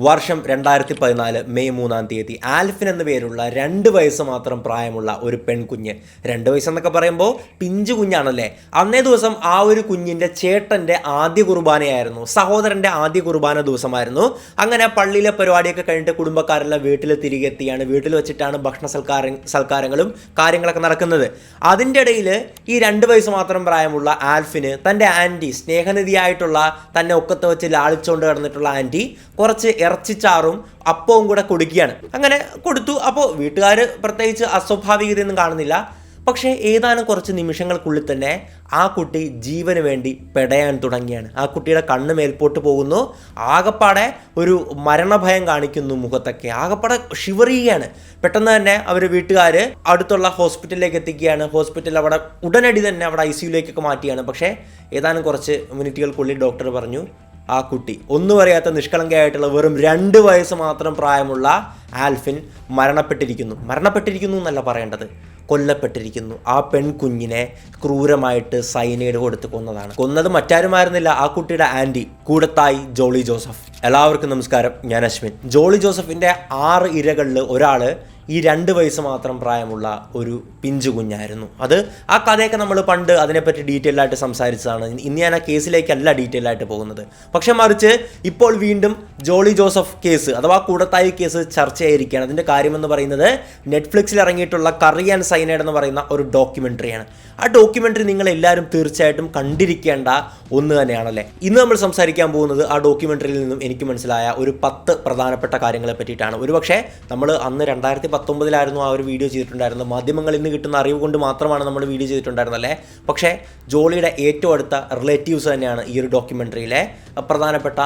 വർഷം 2014 മെയ് 3 ആൽഫിൻ എന്ന പേരുള്ള 2 വയസ്സ് മാത്രം പ്രായമുള്ള ഒരു പെൺകുഞ്ഞ്. 2 വയസ്സെന്നൊക്കെ പറയുമ്പോൾ പിഞ്ചു കുഞ്ഞാണല്ലേ. അന്നേ ദിവസം ആ ഒരു കുഞ്ഞിൻ്റെ ചേട്ടൻ്റെ ആദ്യ കുർബാനയായിരുന്നു, സഹോദരൻ്റെ ആദ്യ കുർബാന ദിവസമായിരുന്നു. അങ്ങനെ പള്ളിയിലെ പരിപാടിയൊക്കെ കഴിഞ്ഞിട്ട് കുടുംബക്കാരെല്ലാം വീട്ടിൽ തിരികെ എത്തിയാണ്. വീട്ടിൽ വെച്ചിട്ടാണ് ഭക്ഷണ സൽക്കാരങ്ങളും കാര്യങ്ങളൊക്കെ നടക്കുന്നത്. അതിൻ്റെ ഇടയിൽ ഈ 2 വയസ്സ് മാത്രം പ്രായമുള്ള ആൽഫിന് തൻ്റെ ആൻറ്റി, സ്നേഹനിധിയായിട്ടുള്ള തന്നെ ഒക്കത്ത് വെച്ച് ലാളിച്ചുകൊണ്ട് കിടന്നിട്ടുള്ള ആൻറ്റി കുറച്ച് ഇറച്ചിച്ചാറും അപ്പവും കൂടെ കൊടുക്കുകയാണ്. അങ്ങനെ കൊടുത്തു. അപ്പോൾ വീട്ടുകാർ പ്രത്യേകിച്ച് അസ്വാഭാവികതയൊന്നും കാണുന്നില്ല. പക്ഷേ ഏതാനും കുറച്ച് നിമിഷങ്ങൾക്കുള്ളിൽ തന്നെ ആ കുട്ടി ജീവന് വേണ്ടി പെടയാൻ തുടങ്ങിയാണ്. ആ കുട്ടിയുടെ കണ്ണ് മേൽപോട്ട് പോകുന്നു. ആകപ്പാടെ ഒരു മരണഭയം കാണിക്കുന്നു മുഖത്തൊക്കെ. ആകപ്പാടെ ഷിവറിയാണ്. പെട്ടെന്ന് തന്നെ അവർ വീട്ടുകാർ അടുത്തുള്ള ഹോസ്പിറ്റലിലേക്ക് എത്തിക്കുകയാണ്. ഹോസ്പിറ്റൽ അവിടെ ഉടനടി തന്നെ അവിടെ ICUയിലേക്കൊക്കെ മാറ്റിയാണ്. പക്ഷേ ഏതാനും കുറച്ച് മിനിറ്റുകൾക്കുള്ളിൽ ഡോക്ടർ പറഞ്ഞു, ആ കുട്ടി ഒന്നും അറിയാത്ത നിഷ്കളങ്കയായിട്ടുള്ള വെറും 2 വയസ്സ് മാത്രം പ്രായമുള്ള ആൽഫിൻ മരണപ്പെട്ടിരിക്കുന്നു എന്നല്ല പറയേണ്ടത്, കൊല്ലപ്പെട്ടിരിക്കുന്നു. ആ പെൺകുഞ്ഞിനെ ക്രൂരമായിട്ട് സൈനൈഡ് കൊടുത്ത് കൊന്നത് മറ്റാരുമായിരുന്നില്ല, ആ കുട്ടിയുടെ ആൻറ്റി കൂടത്തായി ജോളി ജോസഫ്. എല്ലാവർക്കും നമസ്കാരം, ഞാൻ അശ്വിൻ. ജോളി ജോസഫിൻ്റെ 6 ഇരകളിൽ ഒരാൾ ഈ 2 വയസ്സ് മാത്രം പ്രായമുള്ള ഒരു പിഞ്ചു കുഞ്ഞായിരുന്നു. ആ കഥയൊക്കെ നമ്മൾ പണ്ട് അതിനെപ്പറ്റി ഡീറ്റെയിൽ ആയിട്ട് സംസാരിച്ചതാണ്. ഇന്ന് ഞാൻ ആ കേസിലേക്കല്ല ഡീറ്റെയിൽ ആയിട്ട് പോകുന്നത്. പക്ഷെ മറിച്ച് ഇപ്പോൾ വീണ്ടും ജോളി ജോസഫ് കേസ് അഥവാ കൂടത്തായി കേസ് ചർച്ചയായിരിക്കുകയാണ്. അതിൻ്റെ കാര്യമെന്ന് പറയുന്നത് നെറ്റ്ഫ്ലിക്സിൽ ഇറങ്ങിയിട്ടുള്ള കറി ആൻഡ് സൈനൈഡ് എന്ന് പറയുന്ന ഒരു ഡോക്യുമെൻ്ററിയാണ്. ആ ഡോക്യുമെൻ്ററി നിങ്ങളെല്ലാവരും തീർച്ചയായിട്ടും കണ്ടിരിക്കേണ്ട ഒന്ന് തന്നെയാണല്ലേ. ഇന്ന് നമ്മൾ സംസാരിക്കാൻ പോകുന്നത് ആ ഡോക്യുമെൻ്ററിയിൽ നിന്നും എനിക്ക് മനസ്സിലായ ഒരു 10 പ്രധാനപ്പെട്ട കാര്യങ്ങളെ പറ്റിയിട്ടാണ്. ഒരുപക്ഷെ നമ്മൾ അന്ന് 2019 ആ ഒരു വീഡിയോ ചെയ്തിട്ടുണ്ടായിരുന്നത്. മാധ്യമങ്ങളിൽ നിന്ന് കിട്ടുന്ന അറിവ് കൊണ്ട് മാത്രമാണ് നമ്മൾ വീഡിയോ ചെയ്തിട്ടുണ്ടായിരുന്നല്ലേ. പക്ഷേ ജോളിയുടെ ഏറ്റവും അടുത്ത റിലേറ്റീവ്സ് തന്നെയാണ് ഈ ഒരു ഡോക്യുമെൻ്ററിയിലെ പ്രധാനപ്പെട്ട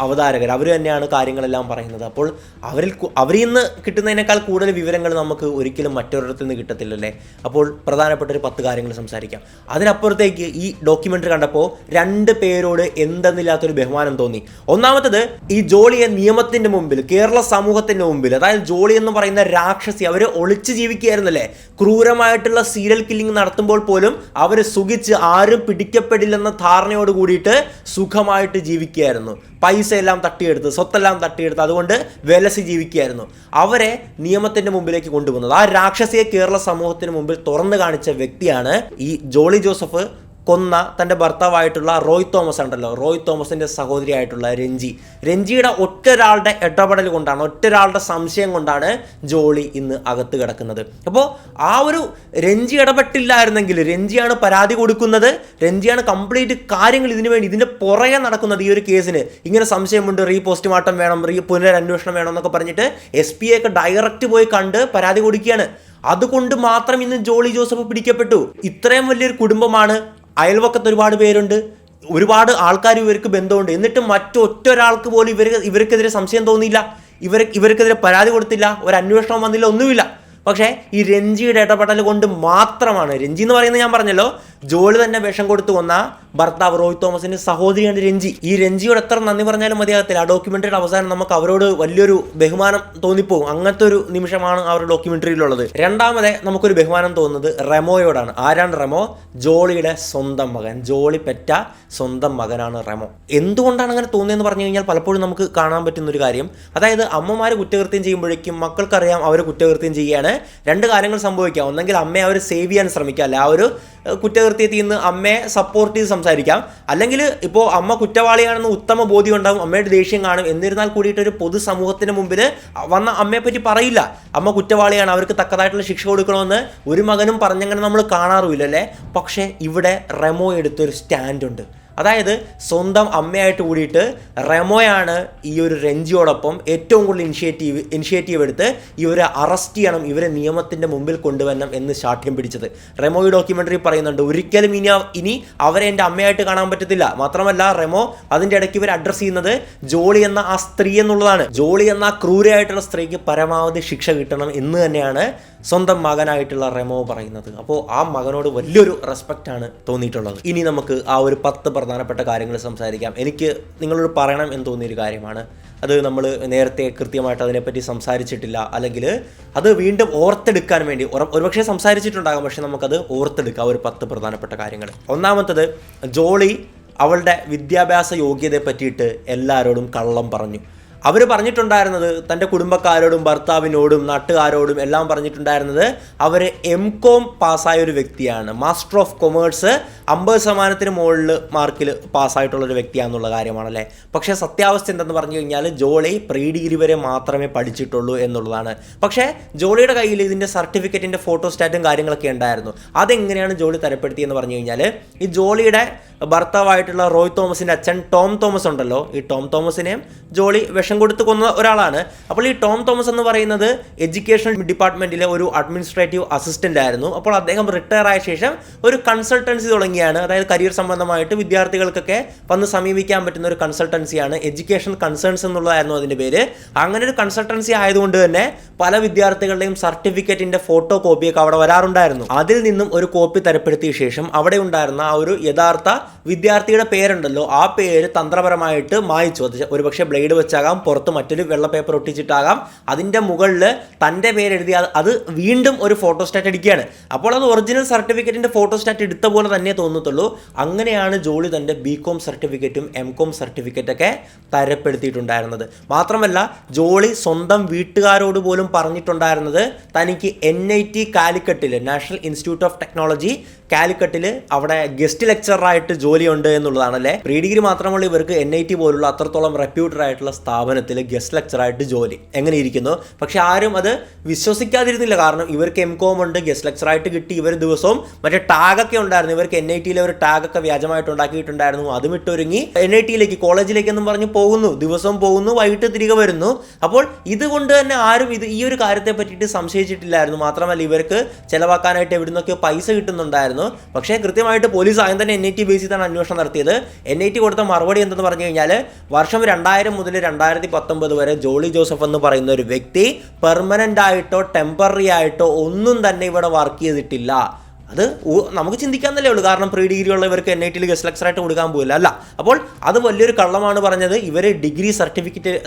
അവതാരകർ. അവർ തന്നെയാണ് കാര്യങ്ങളെല്ലാം പറയുന്നത്. അപ്പോൾ അവരിൽ നിന്ന് കിട്ടുന്നതിനേക്കാൾ കൂടുതൽ വിവരങ്ങൾ നമുക്ക് ഒരിക്കലും മറ്റൊരിടത്തു നിന്ന് കിട്ടത്തില്ലല്ലേ. അപ്പോൾ പ്രധാനപ്പെട്ട ഒരു 10 കാര്യങ്ങൾ സംസാരിക്കാം. അതിനപ്പുറത്തേക്ക് ഈ ഡോക്യുമെൻ്ററി കണ്ടപ്പോൾ 2 പേരോട് എന്തെന്നില്ലാത്തൊരു ബഹുമാനം തോന്നി. ഒന്നാമത്തത്, ഈ ജോളിയെ നിയമത്തിൻ്റെ മുമ്പിൽ, കേരള സമൂഹത്തിൻ്റെ മുമ്പിൽ, അതായത് ജോളി എന്ന് പറയുന്ന രാക്ഷസി, അവർ ഒളിച്ച് ജീവിക്കുകയായിരുന്നല്ലേ. ക്രൂരമായിട്ടുള്ള സീരിയൽ കില്ലിംഗ് നടത്തുമ്പോൾ പോലും അവർ സുഖിച്ച് ആരും പിടിക്കപ്പെടില്ലെന്ന ധാരണയോട് കൂടിയിട്ട് സുഖമായിട്ട് ജീവിക്കുകയായിരുന്നു. പൈസ എല്ലാം തട്ടിയെടുത്ത്, സ്വത്തെല്ലാം തട്ടിയെടുത്ത്, അതുകൊണ്ട് വിലസി ജീവിക്കുകയായിരുന്നു. അവരെ നിയമത്തിൻ്റെ മുമ്പിലേക്ക് കൊണ്ടുപോകുന്നത്, ആ രാക്ഷസിയെ കേരള സമൂഹത്തിന് മുമ്പിൽ തുറന്നു കാണിച്ച വ്യക്തിയാണ് ഈ ജോളി ജോസഫ് കൊന്ന തൻ്റെ ഭർത്താവായിട്ടുള്ള റോയ് തോമസ് ഉണ്ടല്ലോ. റോയ് തോമസിൻ്റെ സഹോദരിയായിട്ടുള്ള രഞ്ജിയുടെ ഒറ്റൊരാളുടെ ഇടപെടൽ കൊണ്ടാണ്, ഒറ്റൊരാളുടെ സംശയം കൊണ്ടാണ് ജോളി ഇന്ന് അകത്ത് കിടക്കുന്നത്. അപ്പോൾ ആ ഒരു രഞ്ജി ഇടപെട്ടില്ലായിരുന്നെങ്കിൽ, രഞ്ജിയാണ് പരാതി കൊടുക്കുന്നത്, രഞ്ജിയാണ് കംപ്ലീറ്റ് കാര്യങ്ങൾ ഇതിൻ്റെ പുറകെ നടക്കുന്നത്. ഈ ഒരു കേസിന് ഇങ്ങനെ സംശയമുണ്ട്, പോസ്റ്റ്മോർട്ടം വേണം, പുനരന്വേഷണം വേണം എന്നൊക്കെ പറഞ്ഞിട്ട് SP ഒക്കെ ഡയറക്റ്റ് പോയി കണ്ട് പരാതി കൊടുക്കുകയാണ്. അതുകൊണ്ട് മാത്രം ഇന്ന് ജോളി ജോസഫ് പിടിക്കപ്പെട്ടു. ഇത്രയും വലിയൊരു കുടുംബമാണ്, അയൽവക്കത്ത് ഒരുപാട് പേരുണ്ട്, ഒരുപാട് ആൾക്കാർ ഇവർക്ക് ബന്ധമുണ്ട്. എന്നിട്ട് മറ്റൊറ്റൊരാൾക്ക് പോലും ഇവർക്കെതിരെ സംശയം തോന്നിയില്ല, ഇവർക്കെതിരെ പരാതി കൊടുത്തില്ല, ഒരു അന്വേഷണം വന്നില്ല, ഒന്നുമില്ല. പക്ഷേ ഈ രഞ്ജിയുടെ ഇടപെടൽ കൊണ്ട് മാത്രമാണ്. രഞ്ജി എന്ന് പറയുന്നത് ഞാൻ പറഞ്ഞല്ലോ, ജോളി തന്നെ വിഷം കൊടുത്തു കൊന്ന ഭർത്താവ് റോയ് തോമസിന്റെ സഹോദരിയാണ് രഞ്ജി. ഈ രഞ്ജിയോട് എത്ര നന്ദി പറഞ്ഞാലും മതിയാകത്തില്ല. ആ ഡോക്യുമെൻ്ററിയുടെ അവസാനം നമുക്ക് അവരോട് വലിയൊരു ബഹുമാനം തോന്നിപ്പോകും. അങ്ങനത്തെ ഒരു നിമിഷമാണ് ആ ഒരു ഡോക്യുമെൻ്ററിയിലുള്ളത്. രണ്ടാമത് നമുക്കൊരു ബഹുമാനം തോന്നുന്നത് റെമോയോടാണ്. ആരാണ് റെമോ? ജോളിയുടെ സ്വന്തം മകൻ, ജോളി പെറ്റ സ്വന്തം മകനാണ് റെമോ. എന്തുകൊണ്ടാണ് അങ്ങനെ തോന്നിയെന്ന് പറഞ്ഞു കഴിഞ്ഞാൽ പലപ്പോഴും നമുക്ക് കാണാൻ പറ്റുന്ന ഒരു കാര്യം, അതായത് അമ്മമാർ കുറ്റകൃത്യം ചെയ്യുമ്പോഴേക്കും മക്കൾക്കറിയാം അവർ കുറ്റകൃത്യം ചെയ്യാണ്. 2 കാര്യങ്ങൾ സംഭവിക്കാം. ഒന്നെങ്കിൽ അമ്മയെ അവർ സേവ് ചെയ്യാൻ ശ്രമിക്കാം, അല്ല ആ ഒരു കുറ്റകൃത്യത്തിൽ നിന്ന് അമ്മയെ സപ്പോർട്ട് ചെയ്ത് സംസാരിക്കാം. അല്ലെങ്കിൽ ഇപ്പോൾ അമ്മ കുറ്റവാളിയാണെന്ന് ഉത്തമ ബോധ്യം ഉണ്ടാകും, അമ്മയുടെ ദേഷ്യം കാണും. എന്നിരുന്നാൽ കൂടിയിട്ട് ഒരു പൊതുസമൂഹത്തിന് മുമ്പിൽ വന്ന അമ്മയെ പറ്റി പറയില്ല, അമ്മ കുറ്റവാളിയാണ്, അവർക്ക് തക്കതായിട്ടുള്ള ശിക്ഷ കൊടുക്കണമെന്ന് ഒരു മകനും പറഞ്ഞങ്ങനെ നമ്മൾ കാണാറുമില്ലല്ലേ. പക്ഷേ ഇവിടെ റെമോ എടുത്തൊരു സ്റ്റാൻഡുണ്ട്. അതായത് സ്വന്തം അമ്മയായിട്ട് കൂടിയിട്ട് റെമോയാണ് ഈ ഒരു രഞ്ജിയോടൊപ്പം ഏറ്റവും കൂടുതൽ ഇനിഷ്യേറ്റീവ് എടുത്ത് ഇവരെ അറസ്റ്റ് ചെയ്യണം, ഇവരെ നിയമത്തിൻ്റെ മുമ്പിൽ കൊണ്ടുവരണം എന്ന് ശാഠ്യം പിടിച്ചത്. റെമോ ഈ ഡോക്യുമെൻ്ററി പറയുന്നുണ്ട്, ഒരിക്കലും ഇനി അവരെ എൻ്റെ അമ്മയായിട്ട് കാണാൻ പറ്റത്തില്ല. മാത്രമല്ല റെമോ അതിൻ്റെ ഇടയ്ക്ക് ഇവർ അഡ്രസ്സ് ചെയ്യുന്നത് ജോളി എന്ന ആ സ്ത്രീ എന്നുള്ളതാണ്. ജോളി എന്ന ആ ക്രൂരയായിട്ടുള്ള സ്ത്രീക്ക് പരമാവധി ശിക്ഷ കിട്ടണം എന്ന് തന്നെയാണ് സ്വന്തം മകനായിട്ടുള്ള റെമോ പറയുന്നത്. അപ്പോൾ ആ മകനോട് വലിയൊരു റെസ്പെക്റ്റാണ് തോന്നിയിട്ടുള്ളത്. ഇനി നമുക്ക് ആ ഒരു 10 പ്രധാനപ്പെട്ട കാര്യങ്ങൾ സംസാരിക്കാം. എനിക്ക് നിങ്ങളോട് പറയണം എന്ന് തോന്നിയൊരു കാര്യമാണ്. അത് നമ്മൾ നേരത്തെ കൃത്യമായിട്ട് അതിനെപ്പറ്റി സംസാരിച്ചിട്ടില്ല, അല്ലെങ്കിൽ അത് വീണ്ടും ഓർത്തെടുക്കാൻ വേണ്ടി ഒരുപക്ഷെ സംസാരിച്ചിട്ടുണ്ടാകാം. പക്ഷെ നമുക്കത് ഓർത്തെടുക്കാം ഒരു 10 പ്രധാനപ്പെട്ട കാര്യങ്ങൾ. ഒന്നാമത്തത്, ജോളി അവളുടെ വിദ്യാഭ്യാസ യോഗ്യതയെ പറ്റിയിട്ട് എല്ലാവരോടും കള്ളം പറഞ്ഞു. അവർ പറഞ്ഞിട്ടുണ്ടായിരുന്നത് തൻ്റെ കുടുംബക്കാരോടും ഭർത്താവിനോടും നാട്ടുകാരോടും എല്ലാം പറഞ്ഞിട്ടുണ്ടായിരുന്നത് അവർ MCOM പാസ്സായ ഒരു വ്യക്തിയാണ്, മാസ്റ്റർ ഓഫ് കൊമേഴ്സ് 50% മുകളിൽ മാർക്കിൽ പാസ്സായിട്ടുള്ളൊരു വ്യക്തിയാണെന്നുള്ള കാര്യമാണല്ലേ. പക്ഷേ സത്യാവസ്ഥ എന്തെന്ന് പറഞ്ഞു കഴിഞ്ഞാൽ ജോളി പ്രീ ഡിഗ്രി വരെ മാത്രമേ പഠിച്ചിട്ടുള്ളൂ എന്നുള്ളതാണ്. പക്ഷേ ജോളിയുടെ കയ്യിൽ ഇതിൻ്റെ സർട്ടിഫിക്കറ്റിൻ്റെ ഫോട്ടോസ്റ്റാറ്റും കാര്യങ്ങളൊക്കെ ഉണ്ടായിരുന്നു. അതെങ്ങനെയാണ് ജോളി തരപ്പെടുത്തിയെന്ന് പറഞ്ഞു കഴിഞ്ഞാൽ, ഈ ജോളിയുടെ ഭർത്താവായിട്ടുള്ള റോയ് തോമസിൻ്റെ അച്ഛൻ ടോം തോമസ് ഉണ്ടല്ലോ, ഈ ടോം തോമസിനെയും ജോളി വിഷം കൊടുത്ത് കൊന്ന ഒരാളാണ്. അപ്പോൾ ഈ ടോം തോമസ് എന്ന് പറയുന്നത് എഡ്യൂക്കേഷൻ ഡിപ്പാർട്ട്മെൻറ്റിലെ ഒരു അഡ്മിനിസ്ട്രേറ്റീവ് അസിസ്റ്റൻ്റ് ആയിരുന്നു. അപ്പോൾ അദ്ദേഹം റിട്ടയർ ആയ ശേഷം ഒരു കൺസൾട്ടൻസി തുടങ്ങിയാണ്. അതായത് കരിയർ സംബന്ധമായിട്ട് വിദ്യാർത്ഥികൾക്കൊക്കെ വന്ന് സമീപിക്കാൻ പറ്റുന്ന ഒരു കൺസൾട്ടൻസിയാണ്, എഡ്യൂക്കേഷൻ കൺസേൺസ് എന്നുള്ളതായിരുന്നു അതിൻ്റെ പേര്. അങ്ങനെ ഒരു കൺസൾട്ടൻസി ആയതുകൊണ്ട് തന്നെ പല വിദ്യാർത്ഥികളുടെയും സർട്ടിഫിക്കറ്റിൻ്റെ ഫോട്ടോ കോപ്പിയൊക്കെ അവിടെ വരാറുണ്ടായിരുന്നു. അതിൽ നിന്നും ഒരു കോപ്പി തരപ്പെടുത്തിയ ശേഷം അവിടെ ഉണ്ടായിരുന്ന ആ ഒരു യഥാർത്ഥ വിദ്യാർത്ഥിയുടെ പേരുണ്ടല്ലോ, ആ പേര് തന്ത്രപരമായിട്ട് മായ്ച്ചു. അത് ഒരുപക്ഷെ ബ്ലേഡ് വെച്ചാകാം, പുറത്ത് മറ്റൊരു വെള്ള പേപ്പർ ഒട്ടിച്ചിട്ടാകാം, അതിൻ്റെ മുകളിൽ തൻ്റെ പേരെഴുതി അത് വീണ്ടും ഒരു ഫോട്ടോസ്റ്റാറ്റ് അടിക്കുകയാണ്. അപ്പോൾ അത് ഒറിജിനൽ സർട്ടിഫിക്കറ്റിൻ്റെ ഫോട്ടോസ്റ്റാറ്റ് എടുത്ത പോലെ തന്നെ തോന്നത്തുള്ളൂ. അങ്ങനെയാണ് ജോളി തൻ്റെ BCom സർട്ടിഫിക്കറ്റും MCom സർട്ടിഫിക്കറ്റൊക്കെ തരപ്പെടുത്തിയിട്ടുണ്ടായിരുന്നത്. മാത്രമല്ല ജോളി സ്വന്തം വീട്ടുകാരോട് പോലും പറഞ്ഞിട്ടുണ്ടായിരുന്നത് തനിക്ക് NIT കാലിക്കറ്റിൽ, നാഷണൽ ഇൻസ്റ്റിറ്റ്യൂട്ട് ഓഫ് ടെക്നോളജി കാലിക്കറ്റിൽ അവിടെ ഗസ്റ്റ് ലെക്ചറായിട്ട് ജോലിയുണ്ട് എന്നുള്ളതാണല്ലേ. പ്രീ ഡിഗ്രി മാത്രമുള്ള ഇവർക്ക് NIT പോലുള്ള അത്രത്തോളം റെപ്യൂട്ടഡ് ആയിട്ടുള്ള സ്ഥാപനത്തിൽ ഗസ്റ്റ് ലെക്ചറായിട്ട് ജോലി എങ്ങനെ ഇരിക്കുന്നു. പക്ഷെ ആരും അത് വിശ്വസിക്കാതിരുന്നില്ല. കാരണം ഇവർക്ക് MCom ഉണ്ട്, ഗസ്റ്റ് ലെക്ചറായിട്ട് കിട്ടി. ഇവർ ദിവസവും മറ്റേ ടാഗൊക്കെ ഉണ്ടായിരുന്നു, ഇവർക്ക് NITയിലെ ഒരു ടാഗൊക്കെ വ്യാജമായിട്ട് ഉണ്ടാക്കിയിട്ടുണ്ടായിരുന്നു. അതും ഇട്ടൊരുങ്ങി NITയിലേക്ക് കോളേജിലേക്കെന്നും പറഞ്ഞ് പോകുന്നു, ദിവസവും പോകുന്നു, വൈകിട്ട് തിരികെ വരുന്നു. അപ്പോൾ ഇതുകൊണ്ട് തന്നെ ആരും ഈ ഒരു കാര്യത്തെ പറ്റിയിട്ട് സംശയിച്ചിട്ടില്ലായിരുന്നു. മാത്രമല്ല ഇവർക്ക് ചിലവാക്കാനായിട്ട് എവിടെ നിന്നൊക്കെ പൈസ കിട്ടുന്നുണ്ടായിരുന്നു. പക്ഷേ കൃത്യമായിട്ട് പോലീസ് ആദ്യം തന്നെ NIT ബേസ് ചെയ്താണ് അന്വേഷണം നടത്തിയത്. NIT കൊടുത്ത മറുപടി എന്തെന്ന് പറഞ്ഞു കഴിഞ്ഞാൽ, വർഷം 2000 മുതൽ 2019 വരെ ജോളി ജോസഫ് എന്ന് പറയുന്ന ഒരു വ്യക്തി പെർമനൻ്റ് ആയിട്ടോ ടെമ്പററി ആയിട്ടോ ഒന്നും തന്നെ ഇവിടെ വർക്ക് ചെയ്തിട്ടില്ല. അത് നമുക്ക് ചിന്തിക്കാന്നല്ലേ ഉള്ളൂ. കാരണം പ്രീ ഡിഗ്രി ഉള്ളവർക്ക് NITയിൽ ഗസ്റ്റ് ലെക്ചറായിട്ട് കൊടുക്കാൻ പോകില്ല അല്ല. അപ്പോൾ അത് വലിയൊരു കള്ളമാണ് പറഞ്ഞത്. ഇവർ ഡിഗ്രി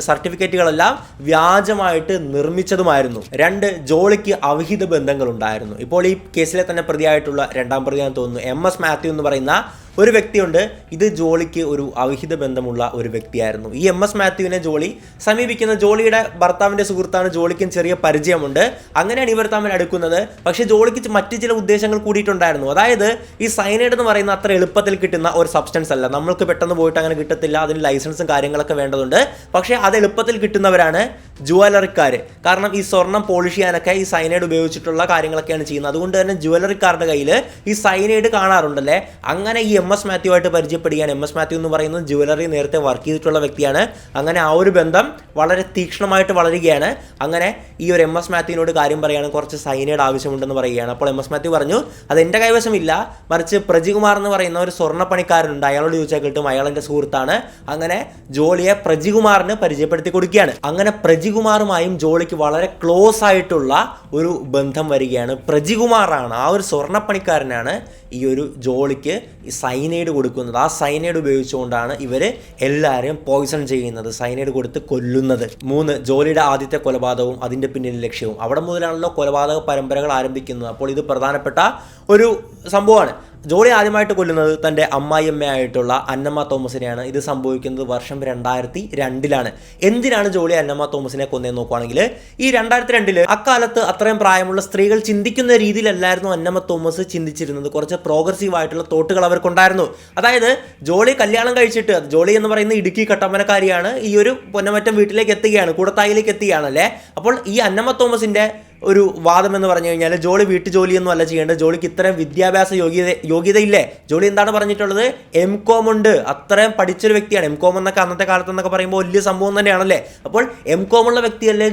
സർട്ടിഫിക്കറ്റുകളെല്ലാം വ്യാജമായിട്ട് നിർമ്മിച്ചതുമായിരുന്നു. 2, ജോളിക്ക് അവിഹിത ബന്ധങ്ങളുണ്ടായിരുന്നു. ഇപ്പോൾ ഈ കേസിലെ തന്നെ പ്രതിയായിട്ടുള്ള 2ാം പ്രതിയാണെന്ന് തോന്നുന്നു, MS മാത്യു എന്ന് പറയുന്ന ഒരു വ്യക്തിയുണ്ട്. ഇത് ജോളിക്ക് ഒരു അവിഹിത ബന്ധമുള്ള ഒരു വ്യക്തിയായിരുന്നു. ഈ MS മാത്യുവിനെ ജോളി സമീപിക്കുന്ന ജോളിയുടെ ഭർത്താവിൻ്റെ സുഹൃത്താണ്. ജോളിക്കും ചെറിയ പരിചയമുണ്ട്. അങ്ങനെയാണ് ഇവർ തമ്മിൽ അടുക്കുന്നത്. പക്ഷേ ജോളിക്ക് മറ്റു ചില ഉദ്ദേശങ്ങൾ കൂടിയിട്ടുണ്ടായിരുന്നു. അതായത് ഈ സൈനൈഡ് എന്ന് പറയുന്ന അത്ര എളുപ്പത്തിൽ കിട്ടുന്ന ഒരു സബ്സ്റ്റൻസ് അല്ല, നമ്മൾക്ക് പെട്ടെന്ന് പോയിട്ട് അങ്ങനെ കിട്ടത്തില്ല. അതിന് ലൈസൻസും കാര്യങ്ങളൊക്കെ വേണ്ടതുണ്ട്. പക്ഷേ അത് എളുപ്പത്തിൽ കിട്ടുന്നവരാണ് ജുവലറിക്കാർ. കാരണം ഈ സ്വർണം പോളിഷ് ചെയ്യാനൊക്കെ ഈ സൈനൈഡ് ഉപയോഗിച്ചിട്ടുള്ള കാര്യങ്ങളൊക്കെയാണ് ചെയ്യുന്നത്. അതുകൊണ്ട് തന്നെ ജുവലറിക്കാരുടെ കയ്യിൽ ഈ സൈനൈഡ് കാണാറുണ്ടല്ലേ. അങ്ങനെ ഈ MS മാത്യു ആയിട്ട് പരിചയപ്പെടുകയാണ്. MS മാത്യു എന്ന് പറയുന്നത് ജുവലറി നേരത്തെ വർക്ക് ചെയ്തിട്ടുള്ള വ്യക്തിയാണ്. അങ്ങനെ ആ ഒരു ബന്ധം വളരെ തീക്ഷ്ണമായിട്ട് വളരുകയാണ്. അങ്ങനെ ഈ ഒരു MS മാത്യുവിനോട് കാര്യം പറയുകയാണ്, കുറച്ച് സൈനൈഡ് ആവശ്യമുണ്ടെന്ന് പറയുകയാണ്. അപ്പോൾ MS മാത്യു പറഞ്ഞു, അത് എൻ്റെ കൈവശമില്ല, മറിച്ച് പ്രജികുമാർ എന്ന് പറയുന്ന ഒരു സ്വർണ്ണപ്പണിക്കാരനുണ്ട്, അയാളോട് ചോദിച്ചാൽ കിട്ടും, അയാൾ എൻ്റെ സുഹൃത്താണ്. അങ്ങനെ ജോളിയെ പ്രജികുമാറിന് പരിചയപ്പെടുത്തി കൊടുക്കുകയാണ്. അങ്ങനെ പ്രജികുമാറുമായും ജോളിക്ക് വളരെ ക്ലോസ് ആയിട്ടുള്ള ഒരു ബന്ധം വരികയാണ്. പ്രജികുമാറാണ്, ആ ഒരു സ്വർണ്ണപ്പണിക്കാരനാണ് ഈ ഒരു ജോളിക്ക് ഈ സൈനൈഡ് കൊടുക്കുന്നത്. ആ സൈനൈഡ് ഉപയോഗിച്ചുകൊണ്ടാണ് ഇവർ എല്ലാവരെയും പോയിസൺ ചെയ്യുന്നത്, സൈനൈഡ് കൊടുത്ത് കൊല്ലുന്നത്. 3, ജോലിയുടെ ആദ്യത്തെ കൊലപാതകവും അതിൻ്റെ പിന്നിലെ ലക്ഷ്യവും. അവിടെ മുതലാണല്ലോ കൊലപാതക പരമ്പരകൾ ആരംഭിക്കുന്നത്. അപ്പോൾ ഇത് പ്രധാനപ്പെട്ട ഒരു സംഭവമാണ്. ജോളി ആദ്യമായിട്ട് കൊല്ലുന്നത് തൻ്റെ അമ്മായിയമ്മയായിട്ടുള്ള അന്നമ്മ തോമസിനെയാണ്. ഇത് സംഭവിക്കുന്നത് വർഷം 2002 എന്തിനാണ് ജോളി അന്നമ്മ തോമസിനെ കൊന്നതെന്ന് നോക്കുകയാണെങ്കിൽ, ഈ 2002 അക്കാലത്ത് അത്രയും പ്രായമുള്ള സ്ത്രീകൾ ചിന്തിക്കുന്ന രീതിയിലല്ലായിരുന്നു അന്നമ്മ തോമസ് ചിന്തിച്ചിരുന്നത്. കുറച്ച് പ്രോഗ്രസീവ് ആയിട്ടുള്ള തോട്ടുകൾ അവർക്കുണ്ടായിരുന്നു. അതായത് ജോളി കല്യാണം കഴിച്ചിട്ട്, ജോളി എന്ന് പറയുന്ന ഇടുക്കി കട്ടപ്പനക്കാരിയാണ്, ഈ ഒരു പൊന്നമറ്റം വീട്ടിലേക്ക് എത്തുകയാണ്, കൂടത്തായിലേക്ക് എത്തുകയാണല്ലേ. അപ്പോൾ ഈ അന്നമ്മ തോമസിൻ്റെ ഒരു വാദം എന്ന് പറഞ്ഞു കഴിഞ്ഞാൽ, ജോളി വീട്ടുജോലിയൊന്നും അല്ല ചെയ്യേണ്ടത്, ജോലിക്ക് ഇത്രയും വിദ്യാഭ്യാസ യോഗ്യതയില്ലേ. ജോലി എന്താണ് പറഞ്ഞിട്ടുള്ളത്, MCom ഉണ്ട്, അത്രയും പഠിച്ചൊരു വ്യക്തിയാണ്. MCom എന്നൊക്കെ അന്നത്തെ കാലത്ത് എന്നൊക്കെ പറയുമ്പോൾ വലിയ സംഭവം തന്നെയാണല്ലേ. അപ്പോൾ MCom ഉള്ള വ്യക്തിയല്ലേ,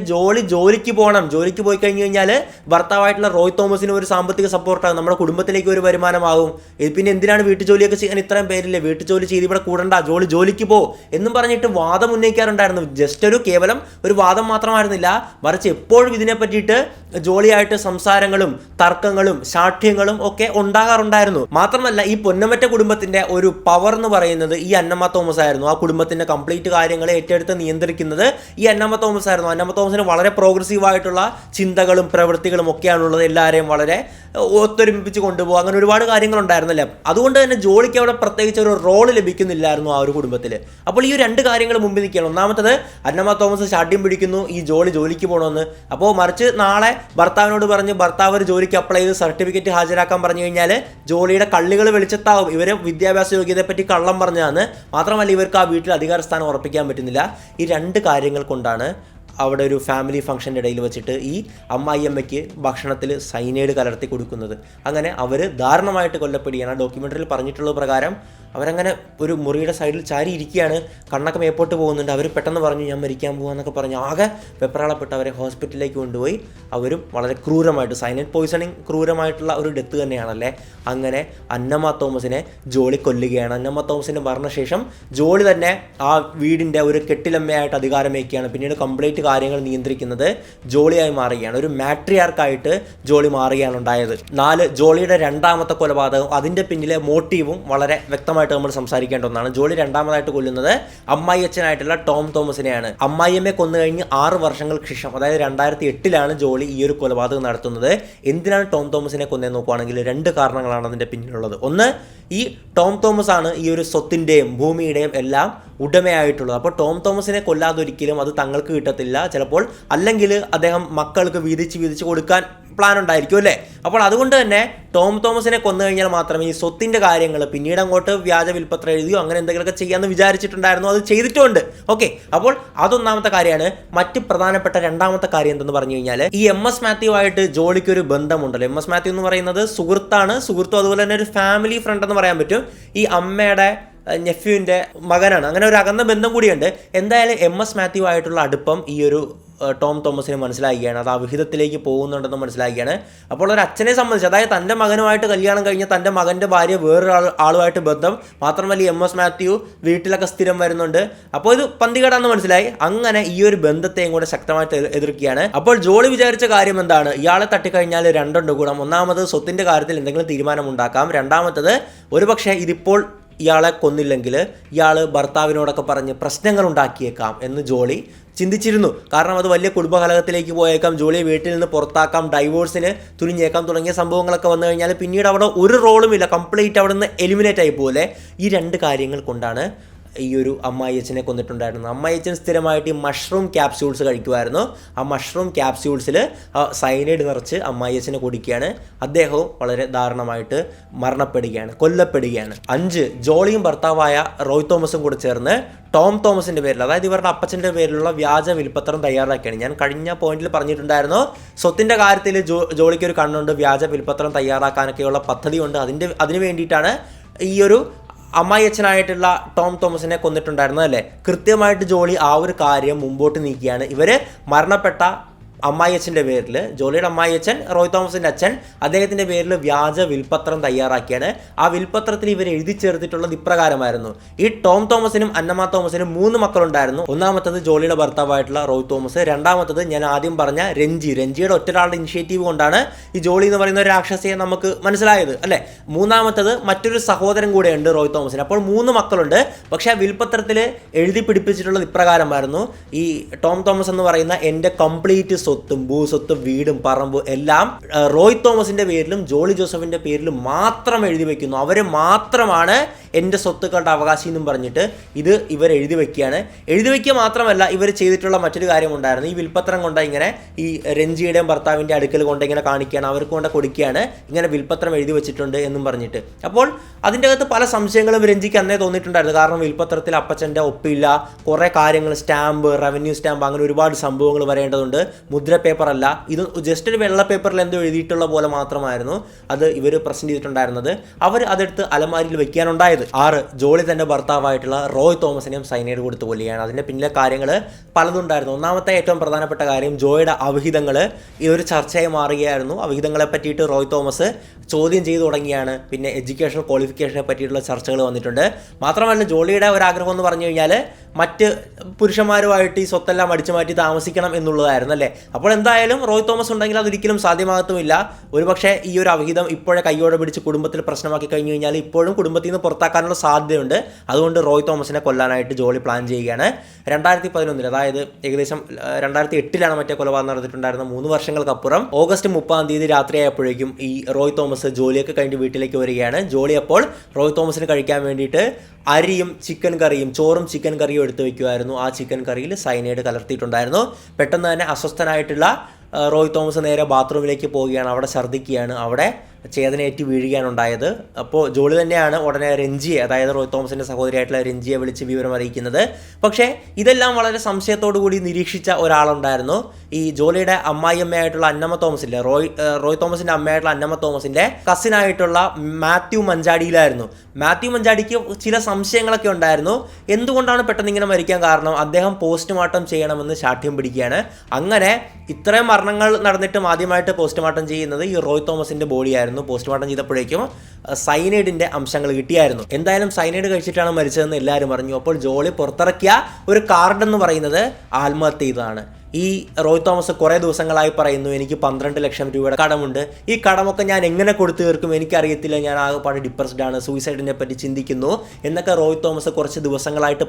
ജോലിക്ക് പോകണം. ജോലിക്ക് പോയി കഴിഞ്ഞ് കഴിഞ്ഞാൽ ഭർത്താവായിട്ടുള്ള റോയ് തോമസിന് ഒരു സാമ്പത്തിക സപ്പോർട്ടാകും, നമ്മുടെ കുടുംബത്തിലേക്ക് ഒരു വരുമാനമാകും. പിന്നെ എന്തിനാണ് വീട്ടുജോലിയൊക്കെ ചെയ്യാൻ ഇത്രയും പേരില്ലേ, വീട്ടുജോലി ചെയ്ത് ഇവിടെ കൂടണ്ട, ജോലിക്ക് പോ എന്നും പറഞ്ഞിട്ട് വാദം ഉന്നയിക്കാറുണ്ടായിരുന്നു. ജസ്റ്റ് കേവലം ഒരു വാദം മാത്രമായിരുന്നില്ല, മറിച്ച് എപ്പോഴും ഇതിനെ പറ്റിയിട്ട് ജോളിയായിട്ട് സംസാരങ്ങളും തർക്കങ്ങളും ശാഠ്യങ്ങളും ഒക്കെ ഉണ്ടാകാറുണ്ടായിരുന്നു. മാത്രമല്ല ഈ പൊന്നമറ്റ കുടുംബത്തിന്റെ ഒരു പവർ എന്ന് പറയുന്നത് ഈ അന്നമ്മ തോമസ് ആയിരുന്നു. ആ കുടുംബത്തിന്റെ കംപ്ലീറ്റ് കാര്യങ്ങളെ ഏറ്റെടുത്ത് നിയന്ത്രിക്കുന്നത് ഈ അന്നമ്മ തോമസ് ആയിരുന്നു. അന്നമ്മ തോമസിന് വളരെ പ്രോഗ്രസീവ് ആയിട്ടുള്ള ചിന്തകളും പ്രവൃത്തികളും ഒക്കെയാണുള്ളത്. എല്ലാവരെയും വളരെ ഒത്തൊരുമിപ്പിച്ച് കൊണ്ടുപോകുക, അങ്ങനെ ഒരുപാട് കാര്യങ്ങളുണ്ടായിരുന്നല്ലേ. അതുകൊണ്ട് തന്നെ ജോളിക്ക് അവിടെ പ്രത്യേകിച്ച് ഒരു റോൾ ലഭിക്കുന്നില്ലായിരുന്നു ആ ഒരു കുടുംബത്തിൽ. അപ്പോൾ ഈ 2 കാര്യങ്ങൾ മുമ്പിൽ നിൽക്കുകയാണ്. ഒന്നാമത്തത് അന്നമ്മ തോമസ് ശാഠ്യം പിടിക്കുന്നു ഈ ജോലിക്ക് പോകണമെന്ന്. അപ്പോൾ മറിച്ച് നാളെ ഭർത്താവിനോട് പറഞ്ഞ് ഭർത്താവ് ഒരു ജോലിക്ക് അപ്ലൈ ചെയ്ത് സർട്ടിഫിക്കറ്റ് ഹാജരാക്കാൻ പറഞ്ഞു കഴിഞ്ഞാൽ ജോലിയുടെ കള്ളികൾ വെളിച്ചത്താവും. ഇവരെ വിദ്യാഭ്യാസ യോഗ്യതയെപ്പറ്റി കള്ളം പറഞ്ഞതാണ്. മാത്രമല്ല ഇവർക്ക് ആ വീട്ടിൽ അധികാര സ്ഥാനം ഉറപ്പിക്കാൻ പറ്റുന്നില്ല. ഈ 2 കാര്യങ്ങൾ കൊണ്ടാണ് അവിടെ ഒരു ഫാമിലി ഫംഗ്ഷൻ്റെ ഇടയിൽ വെച്ചിട്ട് ഈ അമ്മായിയമ്മയ്ക്ക് ഭക്ഷണത്തിൽ സൈനൈഡ് കലർത്തി കൊടുക്കുന്നത്. അങ്ങനെ അവർ ദാരുണമായിട്ട് കൊല്ലപ്പെടുകയാണ്. ആ ഡോക്യുമെൻ്ററിയിൽ പറഞ്ഞിട്ടുള്ള പ്രകാരം അവരങ്ങനെ ഒരു മുറിയുടെ സൈഡിൽ ചാരി ഇരിക്കുകയാണ്, കണ്ണൊക്കെ മേപ്പോട്ട് പോകുന്നുണ്ട്. അവർ പെട്ടെന്ന് പറഞ്ഞു ഞാൻ മരിക്കാൻ പോകാമെന്നൊക്കെ പറഞ്ഞ് ആകെ വെപ്രാളപ്പെട്ട് അവരെ ഹോസ്പിറ്റലിലേക്ക് കൊണ്ടുപോയി. അവരും വളരെ ക്രൂരമായിട്ട് സൈനൈഡ് പോയിസണിങ് ക്രൂരമായിട്ടുള്ള ഒരു ഡെത്ത് തന്നെയാണല്ലേ. അങ്ങനെ അന്നമ്മ തോമസിനെ ജോളി കൊല്ലുകയാണ്. അന്നമ്മ തോമസിൻ്റെ മരണശേഷം ജോളി തന്നെ ആ വീടിൻ്റെ ഒരു കെട്ടിലമ്മയായിട്ട് അധികാരമേക്കുകയാണ്. പിന്നീട് കംപ്ലീറ്റ് കാര്യങ്ങൾ നിയന്ത്രിക്കുന്നത് ജോളിയായി മാറുകയാണ്. ഒരു മാട്രിയാർക്കായിട്ട് ജോളി മാറുകയാണ് ഉണ്ടായത്. 4 ജോളിയുടെ 2ാമത്തെ കൊലപാതകം, അതിൻ്റെ പിന്നിലെ മോട്ടീവും വളരെ വ്യക്തമായിട്ട് നമ്മൾ സംസാരിക്കേണ്ട ഒന്നാണ്. ജോളി 2ാമതായിട്ട് കൊല്ലുന്നത് അമ്മായിയച്ഛനായിട്ടുള്ള ടോം തോമസിനെയാണ്. അമ്മായിയമ്മയെ കൊന്നു കഴിഞ്ഞ് 6 വർഷങ്ങൾക്ക് ശേഷം, അതായത് 2008 ജോളി ഈ ഒരു കൊലപാതകം നടത്തുന്നത്. എന്തിനാണ് ടോം തോമസിനെ കൊന്നതെന്ന് നോക്കുകയാണെങ്കിൽ 2 കാരണങ്ങളാണ് അതിൻ്റെ പിന്നിലുള്ളത്. ഒന്ന്, ഈ ടോം തോമസ് ആണ് ഈ ഒരു സ്വത്തിൻ്റെയും ഭൂമിയുടെയും എല്ലാം ഉടമയായിട്ടുള്ളത്. അപ്പോൾ ടോം തോമസിനെ കൊല്ലാതൊരിക്കലും അത് തങ്ങൾക്ക് കിട്ടത്തില്ല ചിലപ്പോൾ, അല്ലെങ്കിൽ അദ്ദേഹം മക്കൾക്ക് വീതിച്ച് കൊടുക്കാൻ പ്ലാൻ ഉണ്ടായിരിക്കും അല്ലേ. അപ്പോൾ അതുകൊണ്ട് തന്നെ ടോം തോമസിനെ കൊന്നു കഴിഞ്ഞാൽ മാത്രമേ ഈ സ്വത്തിൻ്റെ കാര്യങ്ങൾ പിന്നീട് അങ്ങോട്ട് വ്യാജ വിൽപ്പത്രം എഴുതിയോ അങ്ങനെ എന്തെങ്കിലുമൊക്കെ ചെയ്യാമെന്ന് വിചാരിച്ചിട്ടുണ്ടായിരുന്നു. അത് ചെയ്തിട്ടുണ്ട്. ഓക്കെ, അപ്പോൾ അതൊന്നാമത്തെ കാര്യമാണ്. മറ്റ് പ്രധാനപ്പെട്ട 2ാമത്തെ കാര്യം എന്തെന്ന് പറഞ്ഞു കഴിഞ്ഞാൽ ഈ MS മാത്യു ആയിട്ട് ജോളിക്ക് ഒരു ബന്ധമുണ്ടല്ലോ. MS മാത്യു എന്ന് പറയുന്നത് സുഹൃത്തും അതുപോലെ തന്നെ ഒരു ഫാമിലി ഫ്രണ്ട് എന്ന് പറയാൻ പറ്റും. ഈ അമ്മയുടെ നെഫ്യൂവിൻ്റെ മകനാണ്. അങ്ങനെ ഒരു അകന്ന ബന്ധം കൂടിയുണ്ട്. എന്തായാലും MS മാത്യു ആയിട്ടുള്ള അടുപ്പം ഈ ഒരു ടോം തോമസിന് മനസ്സിലാക്കുകയാണ്. അത് അവിഹിതത്തിലേക്ക് പോകുന്നുണ്ടെന്ന് മനസ്സിലാക്കുകയാണ്. അപ്പോൾ ഒരു അച്ഛനെ സംബന്ധിച്ച്, അതായത് തൻ്റെ മകനുമായിട്ട് കല്യാണം കഴിഞ്ഞ തൻ്റെ മകൻ്റെ ഭാര്യ വേറൊരു ആളുമായിട്ട് ബന്ധം, മാത്രമല്ല MS മാത്യു വീട്ടിലൊക്കെ സ്ഥിരം വരുന്നുണ്ട്. അപ്പോൾ ഇത് പന്തികേടാന്ന് മനസ്സിലായി. അങ്ങനെ ഈ ഒരു ബന്ധത്തെയും കൂടെ ശക്തമായിട്ട് എതിർക്കുകയാണ്. അപ്പോൾ ജോളി വിചാരിച്ച കാര്യം എന്താണ്? ഇയാളെ തട്ടിക്കഴിഞ്ഞാൽ 2 ഗുണം. ഒന്നാമത് സ്വത്തിൻ്റെ കാര്യത്തിൽ എന്തെങ്കിലും തീരുമാനം ഉണ്ടാക്കാം. രണ്ടാമത്തത് ഒരുപക്ഷെ ഇതിപ്പോൾ ഇയാളെ കൊന്നില്ലെങ്കിൽ ഇയാൾ ഭർത്താവിനോടൊക്കെ പറഞ്ഞ് പ്രശ്നങ്ങൾ ഉണ്ടാക്കിയേക്കാം എന്ന് ജോളി ചിന്തിച്ചിരുന്നു. കാരണം അത് വലിയ കുടുംബകലഹത്തിലേക്ക് പോയേക്കാം, ജോളിയെ വീട്ടിൽ നിന്ന് പുറത്താക്കാം, ഡൈവോഴ്സിന് തുനിഞ്ഞേക്കാം തുടങ്ങിയ സംഭവങ്ങളൊക്കെ വന്നു കഴിഞ്ഞാൽ പിന്നീട് അവിടെ ഒരു റോളുമില്ല, കംപ്ലീറ്റ് അവിടെ നിന്ന് എലിമിനേറ്റ് ആയി പോലെ. ഈ 2 കാര്യങ്ങൾ കൊണ്ടാണ് ഈ ഒരു അമ്മായിയച്ഛനെ കൊന്നിട്ടുണ്ടായിരുന്നു. അമ്മായിയച്ഛൻ സ്ഥിരമായിട്ട് ഈ മഷ്റൂം ക്യാപ്സ്യൂൾസ് കഴിക്കുമായിരുന്നു. ആ മഷ്റൂം ക്യാപ്സ്യൂൾസിൽ സൈനൈഡ് നിറച്ച് അമ്മായിയച്ഛനെ കുടിക്കുകയാണ്. അദ്ദേഹവും വളരെ ദാരുണമായിട്ട് കൊല്ലപ്പെടുകയാണ്. 5 ജോളിയും ഭർത്താവായ റോയ് തോമസും കൂടെ ചേർന്ന് ടോം തോമസിൻ്റെ പേരിൽ, അതായത് ഇവരുടെ അപ്പച്ചൻ്റെ പേരിലുള്ള വ്യാജ വിൽപ്പത്രം തയ്യാറാക്കിയാണ്. ഞാൻ കഴിഞ്ഞ പോയിന്റിൽ പറഞ്ഞിട്ടുണ്ടായിരുന്നു സ്വത്തിൻ്റെ കാര്യത്തിൽ ജോളിക്ക് ഒരു കണ്ണുണ്ട്, വ്യാജ വിൽപ്പത്രം തയ്യാറാക്കാനൊക്കെയുള്ള പദ്ധതിയുണ്ട്. അതിന് വേണ്ടിയിട്ടാണ് ഈ ഒരു അമ്മായിയച്ഛനായിട്ടുള്ള ടോം തോമസിനെ കൊന്നിട്ടുണ്ടായിരുന്നത് അല്ലേ. കൃത്യമായിട്ട് ജോളി ആ ഒരു കാര്യം മുമ്പോട്ട് നീക്കിയാണ്. ഇവർ മരണപ്പെട്ട അമ്മായിയച്ഛൻ്റെ പേരിൽ, ജോളിയുടെ അമ്മായിയച്ഛൻ റോയ് തോമസിൻ്റെ അച്ഛൻ, അദ്ദേഹത്തിൻ്റെ പേരിൽ വ്യാജ വിൽപ്പത്രം തയ്യാറാക്കിയാണ്. ആ വിൽപ്പത്രത്തിൽ ഇവർ എഴുതി ചേർത്തിട്ടുള്ളത് ഇപ്രകാരമായിരുന്നു. ഈ ടോം തോമസിനും അന്നമ്മ തോമസിനും 3 മക്കളുണ്ടായിരുന്നു. ഒന്നാമത്തത് ജോളിയുടെ ഭർത്താവായിട്ടുള്ള റോയ് തോമസ്, രണ്ടാമത്തത് ഞാൻ ആദ്യം പറഞ്ഞ രഞ്ജിയുടെ ഒറ്റൊരാളുടെ ഇനിഷ്യേറ്റീവ് കൊണ്ടാണ് ഈ ജോളി എന്ന് പറയുന്ന ഒരു രാക്ഷസിയെ നമുക്ക് മനസ്സിലായത് അല്ലേ. മൂന്നാമത്തത് മറ്റൊരു സഹോദരൻ കൂടെയുണ്ട് റോയ് തോമസിന്. അപ്പോൾ 3 മക്കളുണ്ട്. പക്ഷേ ആ വിൽപ്പത്രത്തിൽ എഴുതി പിടിപ്പിച്ചിട്ടുള്ളത് ഇപ്രകാരമായിരുന്നു. ഈ ടോം തോമസ് എന്ന് പറയുന്ന എൻ്റെ കംപ്ലീറ്റ് സ്വത്തും ഭൂസ്വത്തും വീടും പറമ്പും എല്ലാം റോയ് തോമസിന്റെ പേരിലും ജോളി ജോസഫിന്റെ പേരിലും മാത്രം എഴുതി വെക്കുന്നു. അവര് മാത്രമാണ് എൻ്റെ സ്വത്തുക്കളുടെ അവകാശി എന്നും പറഞ്ഞിട്ട് ഇത് ഇവർ എഴുതി വെക്കുകയാണ്. എഴുതി വെക്കുക മാത്രമല്ല, ഇവർ ചെയ്തിട്ടുള്ള മറ്റൊരു കാര്യമുണ്ടായിരുന്നു. ഈ വിൽപ്പത്രം കൊണ്ട് ഇങ്ങനെ ഈ രഞ്ജിയുടെയും ഭർത്താവിൻ്റെ അടുക്കൽ കൊണ്ട് ഇങ്ങനെ കാണിക്കുകയാണ്, അവർക്ക് കൊണ്ട് കൊടുക്കുകയാണ്, ഇങ്ങനെ വിൽപ്പത്രം എഴുതി വെച്ചിട്ടുണ്ട് എന്നും പറഞ്ഞിട്ട്. അപ്പോൾ അതിൻ്റെ അകത്ത് പല സംശയങ്ങളും രഞ്ജിക്ക് അന്നേ തോന്നിയിട്ടുണ്ടായിരുന്നു. കാരണം വിൽപ്പത്രത്തിൽ അപ്പച്ചൻ്റെ ഒപ്പില്ല, കുറേ കാര്യങ്ങൾ, സ്റ്റാമ്പ്, റവന്യൂ സ്റ്റാമ്പ്, അങ്ങനെ ഒരുപാട് സംഭവങ്ങൾ വരേണ്ടതുണ്ട്. മുദ്ര പേപ്പർ അല്ല, ഇത് ജസ്റ്റ് ഒരു വെള്ള പേപ്പറിൽ എന്തോ എഴുതിയിട്ടുള്ള പോലെ മാത്രമായിരുന്നു അത് ഇവർ പ്രസന്റ് ചെയ്തിട്ടുണ്ടായിരുന്നത്. അവർ അതെടുത്ത് അലമാരിയിൽ വെക്കാനുണ്ടായത്. 6 ജോളി തൻ്റെ ഭർത്താവായിട്ടുള്ള റോയ് തോമസിനെയും സൈനൈഡ് കൊടുത്ത് കൊല്ലുകയാണ്. അതിൻ്റെ പിന്നിലെ കാര്യങ്ങൾ പലതുണ്ടായിരുന്നു. ഒന്നാമത്തെ ഏറ്റവും പ്രധാനപ്പെട്ട കാര്യം ജോയുടെ അവിഹിതങ്ങൾ ഈ ഒരു ചർച്ചയായി മാറുകയായിരുന്നു. അവിഹിതങ്ങളെ പറ്റിയിട്ട് റോയ് തോമസ് ചോദ്യം ചെയ്തു തുടങ്ങിയാണ്. പിന്നെ എഡ്യൂക്കേഷൻ ക്വാളിഫിക്കേഷനെ പറ്റിയിട്ടുള്ള ചർച്ചകൾ വന്നിട്ടുണ്ട്. മാത്രമല്ല ജോളിയുടെ ഒരു ആഗ്രഹം എന്ന് പറഞ്ഞു കഴിഞ്ഞാൽ മറ്റ് പുരുഷന്മാരുമായിട്ട് ഈ സ്വത്തെല്ലാം അടിച്ചു മാറ്റി താമസിക്കണം എന്നുള്ളതായിരുന്നു അല്ലേ. അപ്പോൾ എന്തായാലും റോയ് തോമസ് ഉണ്ടെങ്കിൽ അതൊരിക്കലും സാധ്യമാകത്തുമില്ല. ഒരുപക്ഷെ ഈ ഒരു അവിഹിതം ഇപ്പോഴേ കയ്യോടെ പിടിച്ച് കുടുംബത്തിൽ പ്രശ്നമാക്കി കഴിഞ്ഞു കഴിഞ്ഞാൽ ഇപ്പോഴും കുടുംബത്തിൽ നിന്ന് പുറത്താക്കാനുള്ള സാധ്യതയുണ്ട്. അതുകൊണ്ട് റോയ് തോമസിനെ കൊല്ലാനായിട്ട് ജോളി പ്ലാൻ ചെയ്യുകയാണ്. 2011, അതായത് ഏകദേശം 2008 മറ്റേ കൊലപാതകം നടന്നിട്ടുണ്ടായിരുന്ന 3 വർഷങ്ങൾക്കപ്പുറം ഓഗസ്റ്റ് 30 രാത്രിയായപ്പോഴേക്കും ഈ റോയ് തോമസ് ജോലിയൊക്കെ കഴിഞ്ഞ് വീട്ടിലേക്ക് വരികയാണ്. ജോളി അപ്പോൾ റോയ് തോമസിന് കഴിക്കാൻ വേണ്ടിയിട്ട് അരിയും ചിക്കൻ കറിയും, ചോറും ചിക്കൻ കറിയും എടുത്തു വയ്ക്കുമായിരുന്നു. ആ ചിക്കൻ കറിയിൽ സയനൈഡ് കലർത്തിയിട്ടുണ്ടായിരുന്നു. പെട്ടെന്ന് തന്നെ അസ്വസ്ഥനായിട്ടുള്ള റോയ് തോമസ് നേരെ ബാത്റൂമിലേക്ക് പോവുകയാണ്. അവിടെ ഛർദ്ദിക്കുകയാണ്. അവിടെ ചേതനയേറ്റ് വീഴുകയാണ് ഉണ്ടായത്. അപ്പോൾ ജോളി തന്നെയാണ് ഉടനെ രഞ്ജിയെ, അതായത് റോയ് തോമസിൻ്റെ സഹോദരിയായിട്ടുള്ള രഞ്ജിയെ വിളിച്ച് വിവരം അറിയിക്കുന്നത്. പക്ഷേ ഇതെല്ലാം വളരെ സംശയത്തോടു കൂടി നിരീക്ഷിച്ച ഒരാളുണ്ടായിരുന്നു. ഈ ജോളിയുടെ അമ്മായിയമ്മയായിട്ടുള്ള അന്നമ്മ തോമസ് ഇല്ലേ, റോയ് തോമസിൻ്റെ അമ്മയായിട്ടുള്ള അന്നമ്മ തോമസിൻ്റെ കസിനായിട്ടുള്ള മാത്യു മഞ്ചാടിയിലായിരുന്നു. മാത്യു മഞ്ചാടിക്ക് ചില സംശയങ്ങളൊക്കെ ഉണ്ടായിരുന്നു. എന്തുകൊണ്ടാണ് പെട്ടെന്ന് ഇങ്ങനെ മരിക്കാൻ കാരണം? അദ്ദേഹം പോസ്റ്റ്മോർട്ടം ചെയ്യണമെന്ന് ശാഠ്യം പിടിക്കുകയാണ്. അങ്ങനെ ഇത്രയും മരണങ്ങൾ നടന്നിട്ടും ആദ്യമായിട്ട് പോസ്റ്റ്മോർട്ടം ചെയ്യുന്നത് ഈ റോയ് തോമസിൻ്റെ ബോഡിയായിരുന്നു. പോസ്റ്റ്മോർട്ടം ചെയ്തപ്പോഴേക്കും സൈനൈഡിന്റെ അംശങ്ങൾ കിട്ടിയായിരുന്നു. എന്തായാലും സൈനൈഡ് കഴിച്ചിട്ടാണ് മരിച്ചതെന്ന് എല്ലാവരും അറിഞ്ഞു. അപ്പോൾ ജോളി പുറത്തിറക്കിയ ഒരു കാർഡ് എന്ന് പറയുന്നത് ആത്മഹത്യ ചെയ്തതാണ്. ഈ റോയ് തോമസ് കുറേ ദിവസങ്ങളായി പറയുന്നു, എനിക്ക് 12 ലക്ഷം രൂപയുടെ കടമുണ്ട്, ഈ കടമൊക്കെ ഞാൻ എങ്ങനെ കൊടുത്തു തീർക്കും, എനിക്കറിയത്തില്ല, ഞാൻ ആകെപ്പാട് ഡിപ്രസ്ഡ് ആണ്, സൂയിസൈഡിനെ പറ്റി ചിന്തിക്കുന്നു എന്നൊക്കെ റോയ് തോമസ് കുറച്ച് ദിവസങ്ങളായിട്ട്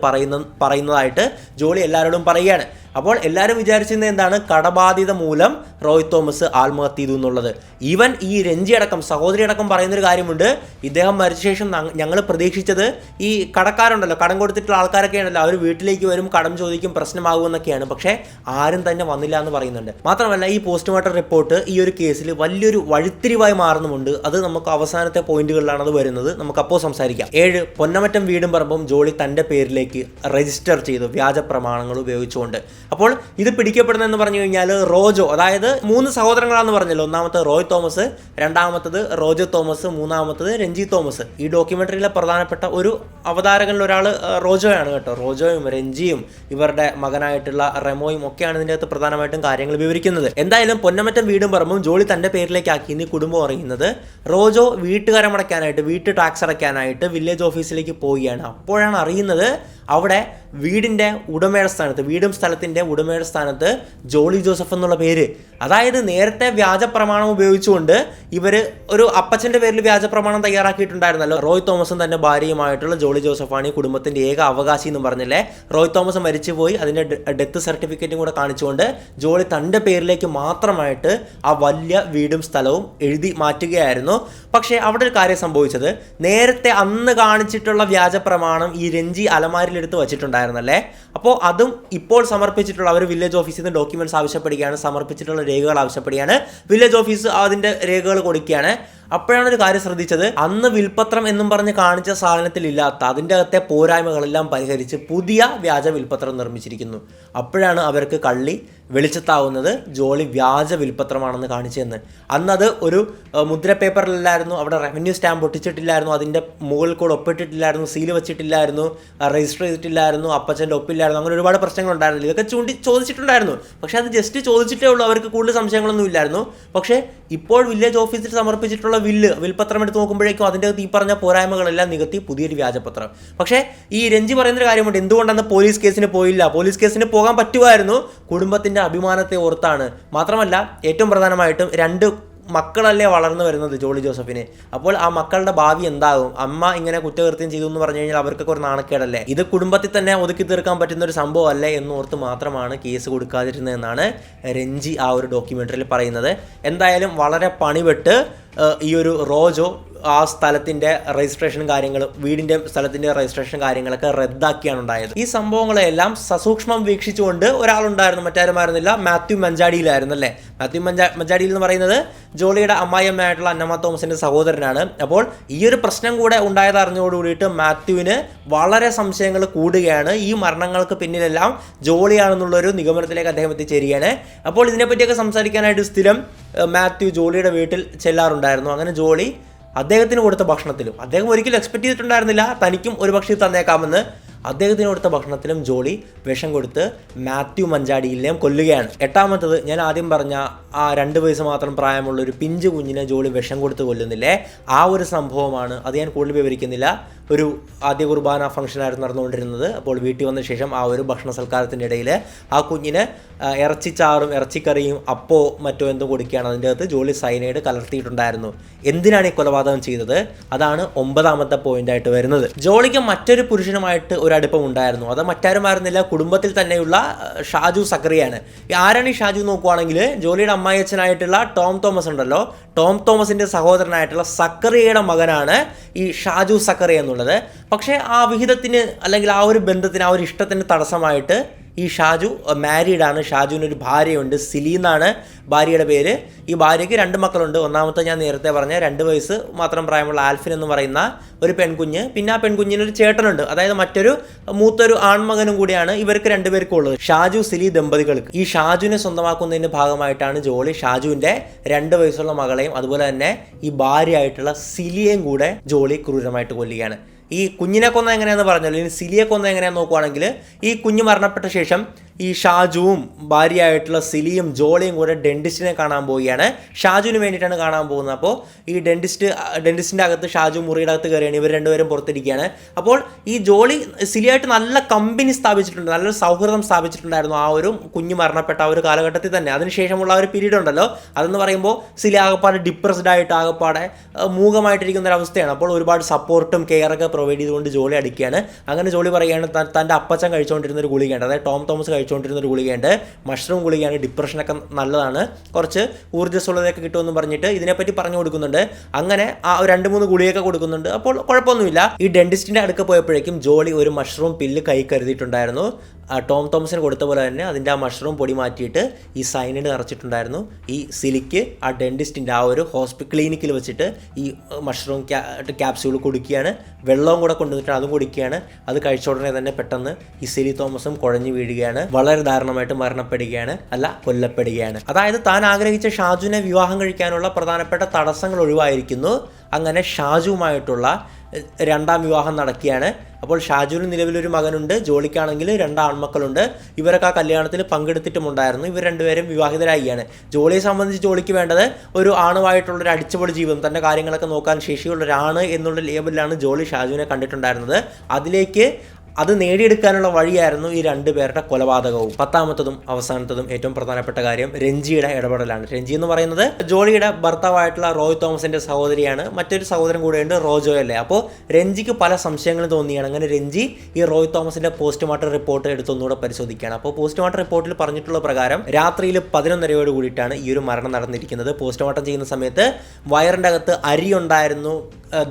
പറയുന്നതായിട്ട് ജോളി എല്ലാവരോടും പറയുകയാണ്. അപ്പോൾ എല്ലാവരും വിചാരിച്ചിരുന്നത് എന്താണ്? കടബാധ്യത മൂലം റോയ് തോമസ് ആത്മഹത്യ ചെയ്തു എന്നുള്ളത്. ഈവൻ ഈ രഞ്ജി അടക്കം, സഹോദരി അടക്കം പറയുന്നൊരു കാര്യമുണ്ട്, ഇദ്ദേഹം മരിച്ച ശേഷം ഞങ്ങൾ പ്രതീക്ഷിച്ചത് ഈ കടക്കാരുണ്ടല്ലോ, കടം കൊടുത്തിട്ടുള്ള ആൾക്കാരൊക്കെ ഉണ്ടല്ലോ, അവർ വീട്ടിലേക്ക് വരും, കടം ചോദിക്കും, പ്രശ്നമാകുമെന്നൊക്കെയാണ്. പക്ഷേ ആരും തന്നെ വന്നില്ല എന്ന് പറയുന്നുണ്ട്. മാത്രമല്ല ഈ പോസ്റ്റ്മോർട്ടം റിപ്പോർട്ട് ഈ ഒരു കേസിൽ വലിയൊരു വഴിത്തിരിവായി മാറുന്നുമുണ്ട്. അത് നമുക്ക് അവസാനത്തെ പോയിന്റുകളിലാണ് അത് വരുന്നത്, നമുക്കപ്പോൾ സംസാരിക്കാം. 7 പൊന്നമറ്റം വീടും പറമ്പും ജോളി തൻ്റെ പേരിലേക്ക് രജിസ്റ്റർ ചെയ്തു വ്യാജ പ്രമാണങ്ങൾ ഉപയോഗിച്ചുകൊണ്ട്. അപ്പോൾ ഇത് പിടിക്കപ്പെടുന്നതെന്ന് പറഞ്ഞു കഴിഞ്ഞാൽ റോജോ, അതായത് 3 സഹോദരങ്ങളാണെന്ന് പറഞ്ഞല്ലോ. ഒന്നാമത്തെ റോയ് തോമസ്, രണ്ടാമത്തത് റോജോ തോമസ്, മൂന്നാമത്തത് രഞ്ജി തോമസ്. ഈ ഡോക്യുമെന്ററിയിലെ പ്രധാനപ്പെട്ട ഒരു അവതാരകളിൽ ഒരാൾ റോജോയാണ് കേട്ടോ. റോജോയും രഞ്ജിയും ഇവരുടെ മകനായിട്ടുള്ള റെമോയും ഒക്കെയാണ് ഇതിൻ്റെ അകത്ത് പ്രധാനമായിട്ടും കാര്യങ്ങൾ വിവരിക്കുന്നത്. എന്തായാലും പൊന്നമറ്റം വീടും പറമ്പും ജോളി തൻ്റെ പേരിലേക്കാക്കി ഇനി കുടുംബം അറിയുന്നത് റോജോ വീട്ടുകാരമടയ്ക്കാനായിട്ട്, വീട്ടു ടാക്സ് അടയ്ക്കാനായിട്ട് വില്ലേജ് ഓഫീസിലേക്ക് പോവുകയാണ്. അപ്പോഴാണ് അറിയുന്നത് അവിടെ വീടിൻ്റെ ഉടമയുടെ സ്ഥാനത്ത്, വീടും സ്ഥലത്തിൻ്റെ ഉടമയുടെ സ്ഥാനത്ത് ജോളി ജോസഫ് എന്നുള്ള പേര്. അതായത് നേരത്തെ വ്യാജ പ്രമാണം ഉപയോഗിച്ചുകൊണ്ട് ഇവർ ഒരു അപ്പച്ചൻ്റെ പേരിൽ വ്യാജ പ്രമാണം തയ്യാറാക്കിയിട്ടുണ്ടായിരുന്നല്ലോ. റോയ് തോമസും തൻ്റെ ഭാര്യയുമായിട്ടുള്ള ജോളി ജോസഫാണ് ഈ കുടുംബത്തിൻ്റെ ഏക അവകാശി എന്ന് പറഞ്ഞില്ലേ. റോയ് തോമസ് മരിച്ചുപോയി, അതിൻ്റെ ഡെത്ത് സർട്ടിഫിക്കറ്റും കൂടെ കാണിച്ചുകൊണ്ട് ജോളി തൻ്റെ പേരിലേക്ക് മാത്രമായിട്ട് ആ വലിയ വീടും സ്ഥലവും എഴുതി മാറ്റുകയായിരുന്നു. പക്ഷേ അവിടെ ഒരു കാര്യം സംഭവിച്ചത്, നേരത്തെ അന്ന് കാണിച്ചിട്ടുള്ള വ്യാജ പ്രമാണം ഈ രഞ്ജി അലമാരിലെടുത്ത് വച്ചിട്ടുണ്ടായിരുന്നല്ലേ. അപ്പോൾ അതും ഇപ്പോൾ സമർപ്പിച്ചിട്ടുള്ള, അവർ വില്ലേജ് ഓഫീസിൽ നിന്ന് ഡോക്യുമെന്റ്സ് ആവശ്യപ്പെടുകയാണ്, സമർപ്പിച്ചിട്ടുള്ള രേഖകൾ ആവശ്യപ്പെടുകയാണ്. വില്ലേജ് ഓഫീസ് അതിൻ്റെ രേഖകൾ കൊടുക്കുകയാണ്. അപ്പോഴാണ് ഒരു കാര്യം ശ്രദ്ധിച്ചത്, അന്ന് വിൽപ്പത്രം എന്നും പറഞ്ഞ് കാണിച്ച സാധനത്തിലില്ലാത്ത അതിൻ്റെ അകത്തെ പോരായ്മകളെല്ലാം പരിഹരിച്ച് പുതിയ വ്യാജ വിൽപ്പത്രം നിർമ്മിച്ചിരിക്കുന്നു. അപ്പോഴാണ് അവർക്ക് കള്ളി വെളിച്ചത്താവുന്നത് ജോളി വ്യാജ വിൽപ്പത്രമാണെന്ന് കാണിച്ചതെന്ന്. അന്നത് ഒരു മുദ്ര പേപ്പറിലല്ലായിരുന്നു, അവിടെ റവന്യൂ സ്റ്റാമ്പ് ഒട്ടിച്ചിട്ടില്ലായിരുന്നു, അതിൻ്റെ മുകളിൽ കൂടെ ഒപ്പിട്ടിട്ടില്ലായിരുന്നു, സീല് വെച്ചിട്ടില്ലായിരുന്നു, രജിസ്റ്റർ ചെയ്തിട്ടില്ലായിരുന്നു, അപ്പച്ചൻ്റെ ഒപ്പില്ലായിരുന്നു, അങ്ങനെ ഒരുപാട് പ്രശ്നങ്ങളുണ്ടായിരുന്നു. ഇതൊക്കെ ചോദിച്ചിട്ടുണ്ടായിരുന്നു. പക്ഷേ അത് ജസ്റ്റ് ചോദിച്ചിട്ടേ ഉള്ളൂ, അവർക്ക് കൂടുതൽ സംശയങ്ങളൊന്നും ഇല്ലായിരുന്നു. പക്ഷേ ഇപ്പോൾ വില്ലേജ് ഓഫീസിൽ സമർപ്പിച്ചിട്ടുള്ള വിൽപ്പത്രം എടുത്ത് നോക്കുമ്പോഴേക്കും അതിൻ്റെ ഈ പറഞ്ഞ പോരായ്മകളെല്ലാം നികത്തി പുതിയൊരു വ്യാജപത്രം. പക്ഷേ ഈ രഞ്ജി പറയുന്നൊരു കാര്യമുണ്ട്, എന്തുകൊണ്ടാണ് പോലീസ് കേസിന് പോയില്ല? പോലീസ് കേസിന് പോകാൻ പറ്റുമായിരുന്നു, കുടുംബത്തിൻ്റെ അഭിമാനത്തെ ഓർത്താണ്. മാത്രമല്ല ഏറ്റവും പ്രധാനമായിട്ടും 2 മക്കളല്ലേ വളർന്നു വരുന്നത് ജോളി ജോസഫിന്. അപ്പോൾ ആ മക്കളുടെ ഭാവി എന്താകും? അമ്മ ഇങ്ങനെ കുറ്റകൃത്യം ചെയ്തു എന്ന് പറഞ്ഞു കഴിഞ്ഞാൽ അവർക്കൊക്കെ ഒരു നാണക്കേടല്ലേ. ഇത് കുടുംബത്തിൽ തന്നെ ഒതുക്കി തീർക്കാൻ പറ്റുന്ന ഒരു സംഭവം അല്ലേ എന്നോർത്ത് മാത്രമാണ് കേസ് കൊടുക്കാതിരുന്നതെന്നാണ് രഞ്ജി ആ ഒരു ഡോക്യുമെന്ററിയിൽ പറയുന്നത്. എന്തായാലും വളരെ പണിപെട്ട് ഈ ഒരു റോജോ ആ സ്ഥലത്തിൻ്റെ രജിസ്ട്രേഷൻ കാര്യങ്ങളും വീടിൻ്റെ സ്ഥലത്തിൻ്റെ രജിസ്ട്രേഷൻ കാര്യങ്ങളൊക്കെ റദ്ദാക്കിയാണ് ഉണ്ടായത്. ഈ സംഭവങ്ങളെല്ലാം സസൂക്ഷ്മം വീക്ഷിച്ചുകൊണ്ട് ഒരാളുണ്ടായിരുന്നു, മറ്റാരുമായിരുന്നില്ല, മാത്യു മഞ്ചാടിയിലായിരുന്നു അല്ലേ. മാത്യു മഞ്ചാടിയിൽ എന്ന് പറയുന്നത് ജോളിയുടെ അമ്മായിയമ്മയായിട്ടുള്ള അന്നമ്മ തോമസിൻ്റെ സഹോദരനാണ്. അപ്പോൾ ഈ ഒരു പ്രശ്നം കൂടെ ഉണ്ടായത് അറിഞ്ഞതോടുകൂടിയിട്ട് മാത്യുവിന് വളരെ സംശയങ്ങൾ കൂടുകയാണ്. ഈ മരണങ്ങൾക്ക് പിന്നിലെല്ലാം ജോളിയാണെന്നുള്ളൊരു നിഗമനത്തിലേക്ക് അദ്ദേഹം എത്തിച്ചേരുകയാണ്. അപ്പോൾ ഇതിനെപ്പറ്റിയൊക്കെ സംസാരിക്കാനായിട്ട് സ്ഥിരം മാത്യു ജോളിയുടെ വീട്ടിൽ ചെല്ലാറുണ്ടായിരുന്നു. അങ്ങനെ ജോളി അദ്ദേഹത്തിന് കൊടുത്ത ഭക്ഷണത്തിലും, അദ്ദേഹം ഒരിക്കലും എക്സ്പെക്ട് ചെയ്തിട്ടുണ്ടായിരുന്നില്ല തനിക്കും ഒരു പക്ഷേ തന്നേക്കാമെന്ന്, അദ്ദേഹത്തിന് കൊടുത്ത ഭക്ഷണത്തിലും ജോളി വിഷം കൊടുത്ത് മാത്യു മഞ്ചാടിയിലേയും കൊല്ലുകയാണ്. 8ാമത്തത് ഞാൻ ആദ്യം പറഞ്ഞ ആ 2 വയസ്സ് മാത്രം പ്രായമുള്ള ഒരു പിഞ്ചു കുഞ്ഞിനെ ജോളി വിഷം കൊടുത്ത് കൊല്ലുന്നില്ലേ, ആ ഒരു സംഭവമാണ്. അത് ഞാൻ കൂടുതൽ വിവരിക്കുന്നില്ല. ഒരു ആദ്യ കുർബാന ഫംഗ്ഷനായിരുന്നു നടന്നുകൊണ്ടിരുന്നത്. അപ്പോൾ വീട്ടിൽ വന്ന ശേഷം ആ ഒരു ഭക്ഷണ സൽക്കാരത്തിൻ്റെ ഇടയിൽ ആ കുഞ്ഞിന് ഇറച്ചിച്ചാറും ഇറച്ചിക്കറിയും അപ്പോ മറ്റോ എന്തോ കൊടുക്കുകയാണ്. അതിൻ്റെ അകത്ത് ജോളി സൈനൈഡ് കലർത്തിയിട്ടുണ്ടായിരുന്നു. എന്തിനാണ് ഈ കൊലപാതകം ചെയ്തത്? അതാണ് 9ാമത്തെ പോയിന്റായിട്ട് വരുന്നത്. ജോളിക്ക് മറ്റൊരു പുരുഷനുമായിട്ട് ഒരു അടുപ്പം ഉണ്ടായിരുന്നു. അത് മറ്റാരുമായിരുന്നില്ല, കുടുംബത്തിൽ തന്നെയുള്ള ഷാജു സക്കറിയാണ്. ആരാണ് ഈ ഷാജു നോക്കുവാണെങ്കിൽ ജോളിയുടെ അമ്മായിയച്ഛനായിട്ടുള്ള ടോം തോമസ് ഉണ്ടല്ലോ, ടോം തോമസിൻ്റെ സഹോദരനായിട്ടുള്ള സക്കറിയയുടെ മകനാണ് ഈ ഷാജു സക്കറി എന്നുള്ളത്. പക്ഷേ ആ വിഹിതത്തിന് അല്ലെങ്കിൽ ആ ഒരു ബന്ധത്തിന്, ആ ഒരു ഇഷ്ടത്തിന് തടസ്സമായിട്ട് ഈ ഷാജു മാരീഡാണ്. ഷാജുവിനൊരു ഭാര്യയുണ്ട്, സിലി എന്നാണ് ഭാര്യയുടെ പേര്. ഈ ഭാര്യയ്ക്ക് 2 മക്കളുണ്ട്. ഒന്നാമത്തെ ഞാൻ നേരത്തെ പറഞ്ഞ 2 വയസ്സ് മാത്രം പ്രായമുള്ള ആൽഫിൻ എന്ന് പറയുന്ന ഒരു പെൺകുഞ്ഞ്, പിന്നെ ആ പെൺകുഞ്ഞിനൊരു ചേട്ടനുണ്ട്. അതായത് മറ്റൊരു മൂത്തൊരു ആൺമകനും കൂടിയാണ് ഇവർക്ക് 2 പേർക്കും ഉള്ളത്, ഷാജു സിലി ദമ്പതികൾക്ക്. ഈ ഷാജുവിനെ സ്വന്തമാക്കുന്നതിൻ്റെ ഭാഗമായിട്ടാണ് ജോളി ഷാജുവിൻ്റെ 2 വയസ്സുള്ള മകളെയും അതുപോലെ തന്നെ ഈ ഭാര്യയായിട്ടുള്ള സിലിയെയും കൂടെ ജോളി ക്രൂരമായിട്ട് കൊല്ലുകയാണ്. ഈ കുഞ്ഞിനെ കൊന്ന എങ്ങനെയാണെന്ന് പറഞ്ഞല്ലോ, ഇനി സിലിയെ കൊന്ന എങ്ങനെയാണെന്ന് നോക്കുവാണെങ്കിൽ ഈ കുഞ്ഞ് മരണപ്പെട്ട ശേഷം ഈ ഷാജുവും ഭാര്യയായിട്ടുള്ള സിലിയും ജോളിയും കൂടെ ഡെന്റിസ്റ്റിനെ കാണാൻ പോവുകയാണ്. ഷാജുവിന് വേണ്ടിയിട്ടാണ് കാണാൻ പോകുന്നത്. അപ്പോൾ ഈ ഡെന്റിസ്റ്റിൻ്റെ അകത്ത് ഷാജു മുറിയുടെ അകത്ത് കയറിയാണ്. ഇവർ 2 പേരും പുറത്തിരിക്കുകയാണ്. അപ്പോൾ ഈ ജോളി സിലിയായിട്ട് നല്ല കമ്പനി സ്ഥാപിച്ചിട്ടുണ്ട്, നല്ലൊരു സൗഹൃദം സ്ഥാപിച്ചിട്ടുണ്ടായിരുന്നു ആ ഒരു കുഞ്ഞ് മരണപ്പെട്ട ആ ഒരു കാലഘട്ടത്തിൽ തന്നെ. അതിനുശേഷമുള്ള ആ ഒരു പീരീഡ് ഉണ്ടല്ലോ, അതെന്ന് പറയുമ്പോൾ സിലി ആകപ്പാടെ ഡിപ്രസ്ഡ് ആയിട്ട് ആകപ്പാടെ മൂകമായിട്ടിരിക്കുന്ന ഒരു അവസ്ഥയാണ്. അപ്പോൾ ഒരുപാട് സപ്പോർട്ടും കെയറൊക്കെ പ്രൊവൈഡ് ചെയ്തുകൊണ്ട് ജോളി അടിക്കുകയാണ്. അങ്ങനെ ജോളി പറയുകയാണ് തൻ്റെ അപ്പച്ചൻ കഴിച്ചുകൊണ്ടിരുന്ന ഒരു ഗുളികയുണ്ട്, അതായത് ടോം തോമസ് കഴിച്ചുകൊണ്ടിരുന്ന ഒരു ഗുളികയുണ്ട്, മഷ്റൂം ഗുളികയാണ്, ഡിപ്രഷനൊക്കെ നല്ലതാണ്, കുറച്ച് ഊർജ്ജസ്വലതയൊക്കെ കിട്ടുമെന്ന് പറഞ്ഞിട്ട് ഇതിനെപ്പറ്റി പറഞ്ഞു കൊടുക്കുന്നുണ്ട്. അങ്ങനെ ആ 2-3 ഗുളികയൊക്കെ കൊടുക്കുന്നുണ്ട്. അപ്പോൾ കുഴപ്പമൊന്നുമില്ല. ഈ ഡെന്റിസ്റ്റിൻ്റെ അടുക്ക പോയപ്പോഴേക്കും ജോളി ഒരു മഷ്റൂം പില്ല് കൈ കരുതിയിട്ടുണ്ടായിരുന്നു. ടോം തോമസിന് കൊടുത്ത പോലെ തന്നെ അതിൻ്റെ ആ മഷ്റൂം പൊടി മാറ്റിയിട്ട് ഈ സൈനൈഡ് നിറച്ചിട്ടുണ്ടായിരുന്നു. ഈ സിലിക്ക് ആ ഡെന്റിസ്റ്റിൻ്റെ ആ ഒരു ക്ലിനിക്കിൽ വെച്ചിട്ട് ഈ മഷ്റൂം ക്യാപ്സ്യൂൾ കൊടുക്കുകയാണ്. വെള്ളവും കൂടെ കൊണ്ടുവന്നിട്ട് അതും കുടിക്കുകയാണ്. അത് കഴിച്ച ഉടനെ തന്നെ പെട്ടെന്ന് ഈ സിലി തോമസും കുഴഞ്ഞു വീഴുകയാണ്, വളരെ ദാരുണമായിട്ട് മരണപ്പെടുകയാണ്, അല്ല കൊല്ലപ്പെടുകയാണ്. അതായത് താൻ ആഗ്രഹിച്ച ഷാജുവിനെ വിവാഹം കഴിക്കാനുള്ള പ്രധാനപ്പെട്ട തടസ്സങ്ങൾ ഒഴിവായിരിക്കുന്നു. അങ്ങനെ ഷാജുവുമായിട്ടുള്ള 2ാം വിവാഹം നടക്കുകയാണ്. അപ്പോൾ ഷാജുവിന് നിലവിലൊരു മകനുണ്ട്, ജോളിക്കാണെങ്കിൽ 2 ആൺമക്കളുണ്ട്. ഇവരൊക്കെ ആ കല്യാണത്തിൽ പങ്കെടുത്തിട്ടുമുണ്ടായിരുന്നു. ഇവർ 2 പേരും വിവാഹിതരായിയാണ്. ജോളിയെ സംബന്ധിച്ച് ജോളിക്ക് വേണ്ടത് ഒരു ആണുമായിട്ടുള്ളൊരു അടിച്ചുപൊളി ജീവിതം, തൻ്റെ കാര്യങ്ങളൊക്കെ നോക്കാൻ ശേഷിയുള്ള ഒരാണ് എന്നുള്ള ലേബലിലാണ് ജോളി ഷാജുവിനെ കണ്ടിട്ടുണ്ടായിരുന്നത്. അതിലേക്ക് അത് നേടിയെടുക്കാനുള്ള വഴിയായിരുന്നു ഈ 2 പേരുടെ കൊലപാതകവും. 10ാമത്തതും അവസാനത്തതും ഏറ്റവും പ്രധാനപ്പെട്ട കാര്യം രഞ്ജിയുടെ ഇടപെടലാണ്. രഞ്ജി എന്ന് പറയുന്നത് ജോളിയുടെ ഭർത്താവായിട്ടുള്ള റോയ് തോമസിന്റെ സഹോദരിയാണ്. മറ്റൊരു സഹോദരൻ കൂടെയുണ്ട്, റോജോ അല്ലേ. അപ്പോൾ രഞ്ജിക്ക് പല സംശയങ്ങളും തോന്നിയാണ്. അങ്ങനെ രഞ്ജി ഈ റോയ് തോമസിന്റെ പോസ്റ്റ്മോർട്ടം റിപ്പോർട്ട് എടുത്തൊന്നുകൂടെ പരിശോധിക്കുകയാണ്. അപ്പോൾ പോസ്റ്റ്മോർട്ടം റിപ്പോർട്ടിൽ പറഞ്ഞിട്ടുള്ള പ്രകാരം രാത്രിയിൽ 11:30 കൂടിയിട്ടാണ് ഈ ഒരു മരണം നടന്നിരിക്കുന്നത്. പോസ്റ്റ്മോർട്ടം ചെയ്യുന്ന സമയത്ത് വയറിൻ്റെ അകത്ത് അരി ഉണ്ടായിരുന്നു,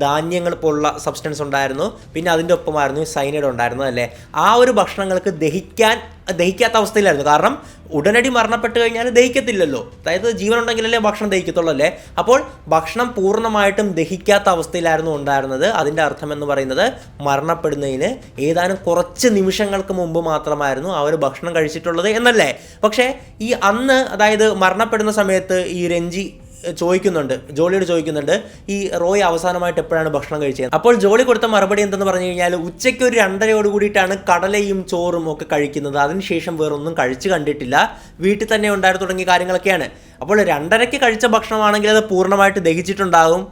ധാന്യങ്ങൾ പോലുള്ള സബ്സ്റ്റൻസ് ഉണ്ടായിരുന്നു, പിന്നെ അതിൻ്റെ ഒപ്പമായിരുന്നു സൈനൈഡ് ഉണ്ടായിരുന്നത് അല്ലേ. ആ ഒരു ഭക്ഷണങ്ങൾക്ക് ദഹിക്കാത്ത അവസ്ഥയിലായിരുന്നു. കാരണം ഉടനടി മരണപ്പെട്ട് കഴിഞ്ഞാൽ ദഹിക്കത്തില്ലല്ലോ, അതായത് ജീവൻ ഉണ്ടെങ്കിലല്ലേ ഭക്ഷണം ദഹിക്കത്തുള്ളൂ അല്ലേ. അപ്പോൾ ഭക്ഷണം പൂർണ്ണമായിട്ടും ദഹിക്കാത്ത അവസ്ഥയിലായിരുന്നു ഉണ്ടായിരുന്നത്. അതിൻ്റെ അർത്ഥം എന്ന് പറയുന്നത് മരണപ്പെടുന്നതിന് ഏതാനും കുറച്ച് നിമിഷങ്ങൾക്ക് മുമ്പ് മാത്രമായിരുന്നു ആ ഒരു ഭക്ഷണം കഴിച്ചിട്ടുള്ളത് എന്നല്ലേ. പക്ഷേ ഈ അന്ന്, അതായത് മരണപ്പെടുന്ന സമയത്ത് ഈ രഞ്ജി ജോളിയോട് ചോദിക്കുന്നുണ്ട് ഈ റോയ് അവസാനമായിട്ട് എപ്പോഴാണ് ഭക്ഷണം കഴിച്ചത്. അപ്പോൾ ജോളി കൊടുത്ത മറുപടി എന്തെന്ന് പറഞ്ഞു കഴിഞ്ഞാൽ ഉച്ചയ്ക്ക് ഒരു 2:30 കൂടിയിട്ടാണ് കടലയും ചോറും ഒക്കെ കഴിക്കുന്നത്. അതിനുശേഷം വേറൊന്നും കഴിച്ചു കണ്ടിട്ടില്ല, വീട്ടിൽ തന്നെ ഉണ്ടായിരുന്നു തുടങ്ങിയ കാര്യങ്ങളൊക്കെയാണ്. അപ്പോൾ 2:30 കഴിച്ച ഭക്ഷണമാണെങ്കിൽ അത് പൂർണ്ണമായിട്ട് ദഹിച്ചിട്ടുണ്ടാകും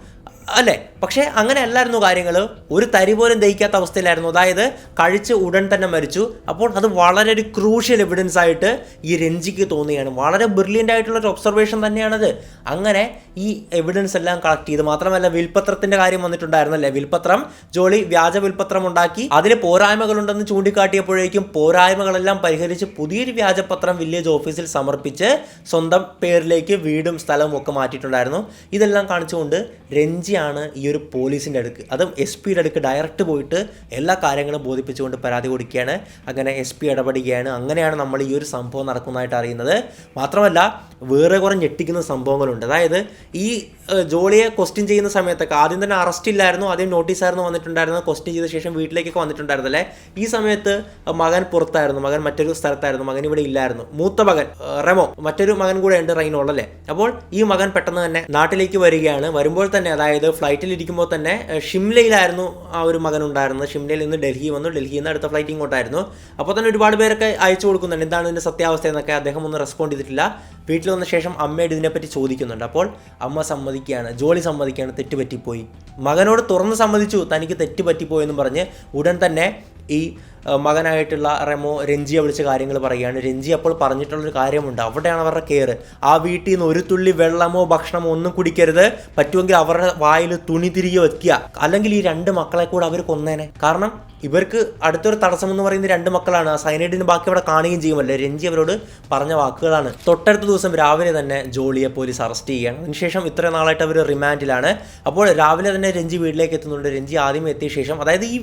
അല്ലേ. പക്ഷേ അങ്ങനെ അല്ലായിരുന്നു കാര്യങ്ങൾ. ഒരു തരി പോലും ദഹിക്കാത്ത അവസ്ഥയിലായിരുന്നു. അതായത് കഴിച്ച് ഉടൻ തന്നെ മരിച്ചു. അപ്പോൾ അത് വളരെ ഒരു ക്രൂഷ്യൽ എവിഡൻസ് ആയിട്ട് ഈ രഞ്ജിക്ക് തോന്നുകയാണ്. വളരെ ബ്രില്യൻ്റ് ആയിട്ടുള്ളൊരു ഒബ്സർവേഷൻ തന്നെയാണത്. അങ്ങനെ ഈ എവിഡൻസ് എല്ലാം കളക്ട് ചെയ്ത്, മാത്രമല്ല വിൽപത്രത്തിൻ്റെ കാര്യം വന്നിട്ടുണ്ടായിരുന്നല്ലേ. വിൽപത്രം ജോളി വ്യാജ വിൽപത്രം ഉണ്ടാക്കി അതിൽ പോരായ്മകളുണ്ടെന്ന് ചൂണ്ടിക്കാട്ടിയപ്പോഴേക്കും പോരായ്മകളെല്ലാം പരിഹരിച്ച് പുതിയൊരു വ്യാജപത്രം വില്ലേജ് ഓഫീസിൽ സമർപ്പിച്ച് സ്വന്തം പേരിലേക്ക് വീടും സ്ഥലവും ഒക്കെ മാറ്റിയിട്ടുണ്ടായിരുന്നു. ഇതെല്ലാം കാണിച്ചുകൊണ്ട് രഞ്ജി ഈ ഒരു പോലീസിൻ്റെ അടുക്ക്, അതും SP അടുക്ക് ഡയറക്റ്റ് പോയിട്ട് എല്ലാ കാര്യങ്ങളും ബോധിപ്പിച്ചുകൊണ്ട് പരാതി കൊടുക്കുകയാണ്. അങ്ങനെ SP ഇടപെടുകയാണ്. അങ്ങനെയാണ് നമ്മൾ ഈ ഒരു സംഭവം നടക്കുന്നതായിട്ട് അറിയുന്നത്. മാത്രമല്ല വേറെ കുറേ ഞെട്ടിക്കുന്ന സംഭവങ്ങളുണ്ട്. അതായത് ഈ ജോളിയെ ക്വസ്റ്റ്യൻ ചെയ്യുന്ന സമയത്തൊക്കെ ആദ്യം തന്നെ അറസ്റ്റ് ഇല്ലായിരുന്നു, ആദ്യം നോട്ടീസായിരുന്നു വന്നിട്ടുണ്ടായിരുന്നത്. ക്വസ്റ്റ്യൻ ചെയ്ത ശേഷം വീട്ടിലേക്കൊക്കെ വന്നിട്ടുണ്ടായിരുന്നല്ലേ. ഈ സമയത്ത് മകൻ പുറത്തായിരുന്നു, മകൻ മറ്റൊരു സ്ഥലത്തായിരുന്നു, മകൻ ഇവിടെ ഇല്ലായിരുന്നു. മൂത്ത മകൻ റെമോ, മറ്റൊരു മകൻ കൂടെ ഉണ്ട്, റൈനോൾ അല്ലേ. അപ്പോൾ ഈ മകൻ പെട്ടെന്ന് തന്നെ നാട്ടിലേക്ക് വരികയാണ്. വരുമ്പോൾ തന്നെ, അതായത് ഫ്ലൈറ്റിൽ ഇരിക്കുമ്പോൾ തന്നെ ഷിംലയിലായിരുന്നു ആ ഒരു മകൻ ഉണ്ടായിരുന്നത്. ഷിംലയിൽ നിന്ന് ഡൽഹി വന്നു, ഡൽഹിയിൽ നിന്ന് അടുത്ത ഫ്ലൈറ്റ് ഇങ്ങോട്ടായിരുന്നു. അപ്പോൾ തന്നെ ഒരുപാട് പേരൊക്കെ അയച്ചു കൊടുക്കുന്നുണ്ട് എന്താണ് ഇതിൻ്റെ സത്യാവസ്ഥ എന്നൊക്കെ. അദ്ദേഹം ഒന്നും റെസ്പോണ്ട് ചെയ്തിട്ടില്ല. വീട്ടിൽ വന്ന ശേഷം അമ്മയോട് ഇതിനെപ്പറ്റി ചോദിക്കുന്നുണ്ട്. അപ്പോൾ അമ്മ സമ്മതിക്കുകയാണ്, ജോളി സമ്മതിക്കുകയാണ് തെറ്റ് പറ്റിപ്പോയി. മകനോട് തുറന്ന് സമ്മതിച്ചു തനിക്ക് തെറ്റ് പറ്റിപ്പോയെന്നും പറഞ്ഞ് ഉടൻ തന്നെ ഈ മകനായിട്ടുള്ള റെമോ രഞ്ജിയെ വിളിച്ച കാര്യങ്ങൾ പറയുകയാണ്. രഞ്ജി അപ്പോൾ പറഞ്ഞിട്ടുള്ളൊരു കാര്യമുണ്ട്, അവിടെയാണ് അവരുടെ കെയർ. ആ വീട്ടിൽ നിന്ന് ഒരു തുള്ളി വെള്ളമോ ഭക്ഷണമോ ഒന്നും കുടിക്കരുത്, പറ്റുമെങ്കിൽ അവരുടെ വായിൽ തുണി തിരികെ വെക്കുക, അല്ലെങ്കിൽ ഈ 2 മക്കളെ കൂടെ അവർ കൊന്നേനെ. കാരണം ഇവർക്ക് അടുത്തൊരു തടസ്സമെന്ന് പറയുന്നത് 2 മക്കളാണ്. ആ സൈനൈഡിന് ബാക്കി അവിടെ കാണുകയും ചെയ്യുമല്ലോ. രഞ്ജി അവരോട് പറഞ്ഞ വാക്കുകളാണ്. തൊട്ടടുത്ത ദിവസം രാവിലെ തന്നെ ജോളിയെ പോലീസ് അറസ്റ്റ് ചെയ്യുകയാണ്. അതിനുശേഷം ഇത്ര നാളായിട്ട് അവർ റിമാൻഡിലാണ്. അപ്പോൾ രാവിലെ തന്നെ രഞ്ജി വീട്ടിലേക്ക് എത്തുന്നുണ്ട്. രഞ്ജി ആദ്യം എത്തിയ ശേഷം, അതായത് ഈ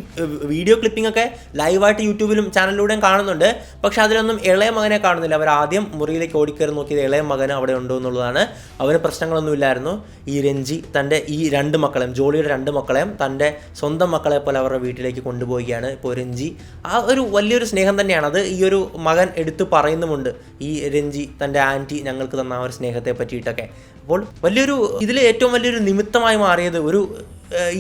വീഡിയോ ക്ലിപ്പിംഗ് ഒക്കെ ലൈവായിട്ട് യൂട്യൂബിലും ചാനലിലൂടെയും കാണുന്നുണ്ട്, പക്ഷെ അതിലൊന്നും ഇളയ മകനെ കാണുന്നില്ല. അവർ ആദ്യം മുറിയിലേക്ക് ഓടിക്കയറി നോക്കിയത് ഇളയ മകൻ അവിടെ ഉണ്ടോ എന്നുള്ളതാണ്. അവന് പ്രശ്നങ്ങളൊന്നുമില്ലായിരുന്നു. ഈ രഞ്ജി തൻ്റെ ഈ 2 മക്കളെയും, ജോളിയുടെ 2 മക്കളെയും തൻ്റെ സ്വന്തം മക്കളെ പോലെ അവരുടെ വീട്ടിലേക്ക് കൊണ്ടുപോയി. ഇപ്പോൾ രഞ്ജി ആ ഒരു വലിയൊരു സ്നേഹം തന്നെയാണ് അത്. ഈ ഒരു മകൻ എടുത്ത് പറയുന്നുമുണ്ട്, ഈ രഞ്ജി തൻ്റെ ആൻറ്റി ഞങ്ങൾക്ക് തന്ന ആ ഒരു സ്നേഹത്തെ പറ്റിയിട്ടൊക്കെ. അപ്പോൾ വലിയൊരു ഇതിൽ ഏറ്റവും വലിയൊരു നിമിത്തമായി മാറിയത്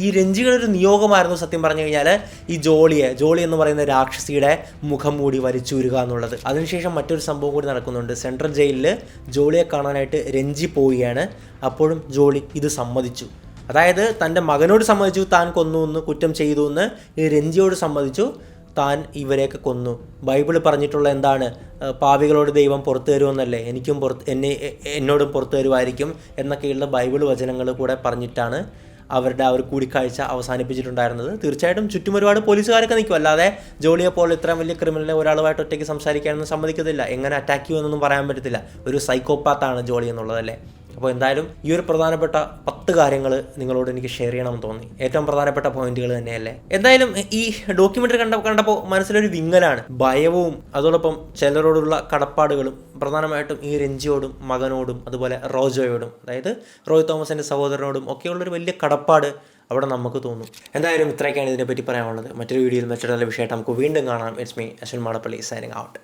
ഈ രഞ്ജിയുടെ ഒരു നിയോഗമായിരുന്നു സത്യം പറഞ്ഞു കഴിഞ്ഞാൽ. ഈ ജോളി എന്ന് പറയുന്ന രാക്ഷസിയുടെ മുഖം മൂടി വലിച്ചൂരുക എന്നുള്ളത്. അതിനുശേഷം മറ്റൊരു സംഭവം കൂടി നടക്കുന്നുണ്ട്. സെൻട്രൽ ജയിലിൽ ജോളിയെ കാണാനായിട്ട് രഞ്ജി പോവുകയാണ്. അപ്പോഴും ജോളി ഇത് സമ്മതിച്ചു. അതായത് തൻ്റെ മകനോട് സമ്മതിച്ചു താൻ കൊന്നു എന്ന്, കുറ്റം ചെയ്തു എന്ന്. ഈ രഞ്ജിയോട് സമ്മതിച്ചു താൻ ഇവരെയൊക്കെ കൊന്നു. ബൈബിൾ പറഞ്ഞിട്ടുള്ള എന്താണ്, പാപികളോട് ദൈവം പുറത്തു തരുമെന്നല്ലേ, എന്നോടും പുറത്തു തരുമായിരിക്കും എന്നൊക്കെയുള്ള ബൈബിൾ വചനങ്ങൾ കൂടെ പറഞ്ഞിട്ടാണ് അവരുടെ ആ ഒരു കൂടിക്കാഴ്ച അവസാനിപ്പിച്ചിട്ടുണ്ടായിരുന്നത്. തീർച്ചയായിട്ടും ചുറ്റും ഒരുപാട് പോലീസുകാരൊക്കെ നിൽക്കും, അല്ലാതെ ജോളിയെ പോലെ ഇത്രയും വലിയ ക്രിമിനലിനെ ഒരാളുമായിട്ട് ഒറ്റയ്ക്ക് സംസാരിക്കാനൊന്നും സമ്മതിക്കത്തില്ല. എങ്ങനെ അറ്റാക്ക് ചെയ്യുമെന്നൊന്നും പറയാൻ പറ്റത്തില്ല. ഒരു സൈക്കോപാത്താണ് ജോളി എന്നുള്ളതല്ലേ. അപ്പോൾ എന്തായാലും ഈ ഒരു പ്രധാനപ്പെട്ട 10 കാര്യങ്ങൾ നിങ്ങളോട് എനിക്ക് ഷെയർ ചെയ്യണമെന്ന് തോന്നി. ഏറ്റവും പ്രധാനപ്പെട്ട പോയിന്റുകൾ തന്നെയല്ലേ. എന്തായാലും ഈ ഡോക്യുമെൻ്ററി കണ്ടപ്പോൾ മനസ്സിലൊരു വിങ്ങലാണ്, ഭയവും അതോടൊപ്പം ചിലരോടുള്ള കടപ്പാടുകളും. പ്രധാനമായിട്ടും ഈ രഞ്ജിയോടും മകനോടും അതുപോലെ റോജോയോടും, അതായത് റോയ് തോമസിൻ്റെ സഹോദരനോടും ഒക്കെയുള്ളൊരു വലിയ കടപ്പാട് അവിടെ നമുക്ക് തോന്നും. എന്തായാലും ഇത്രയൊക്കെയാണ് ഇതിനെപ്പറ്റി പറയാനുള്ളത്. മറ്റൊരു വീഡിയോയിൽ മറ്റൊരു നല്ല വിഷയമായിട്ട് നമുക്ക് വീണ്ടും കാണാം. It's me Ashwin Madappally signing out.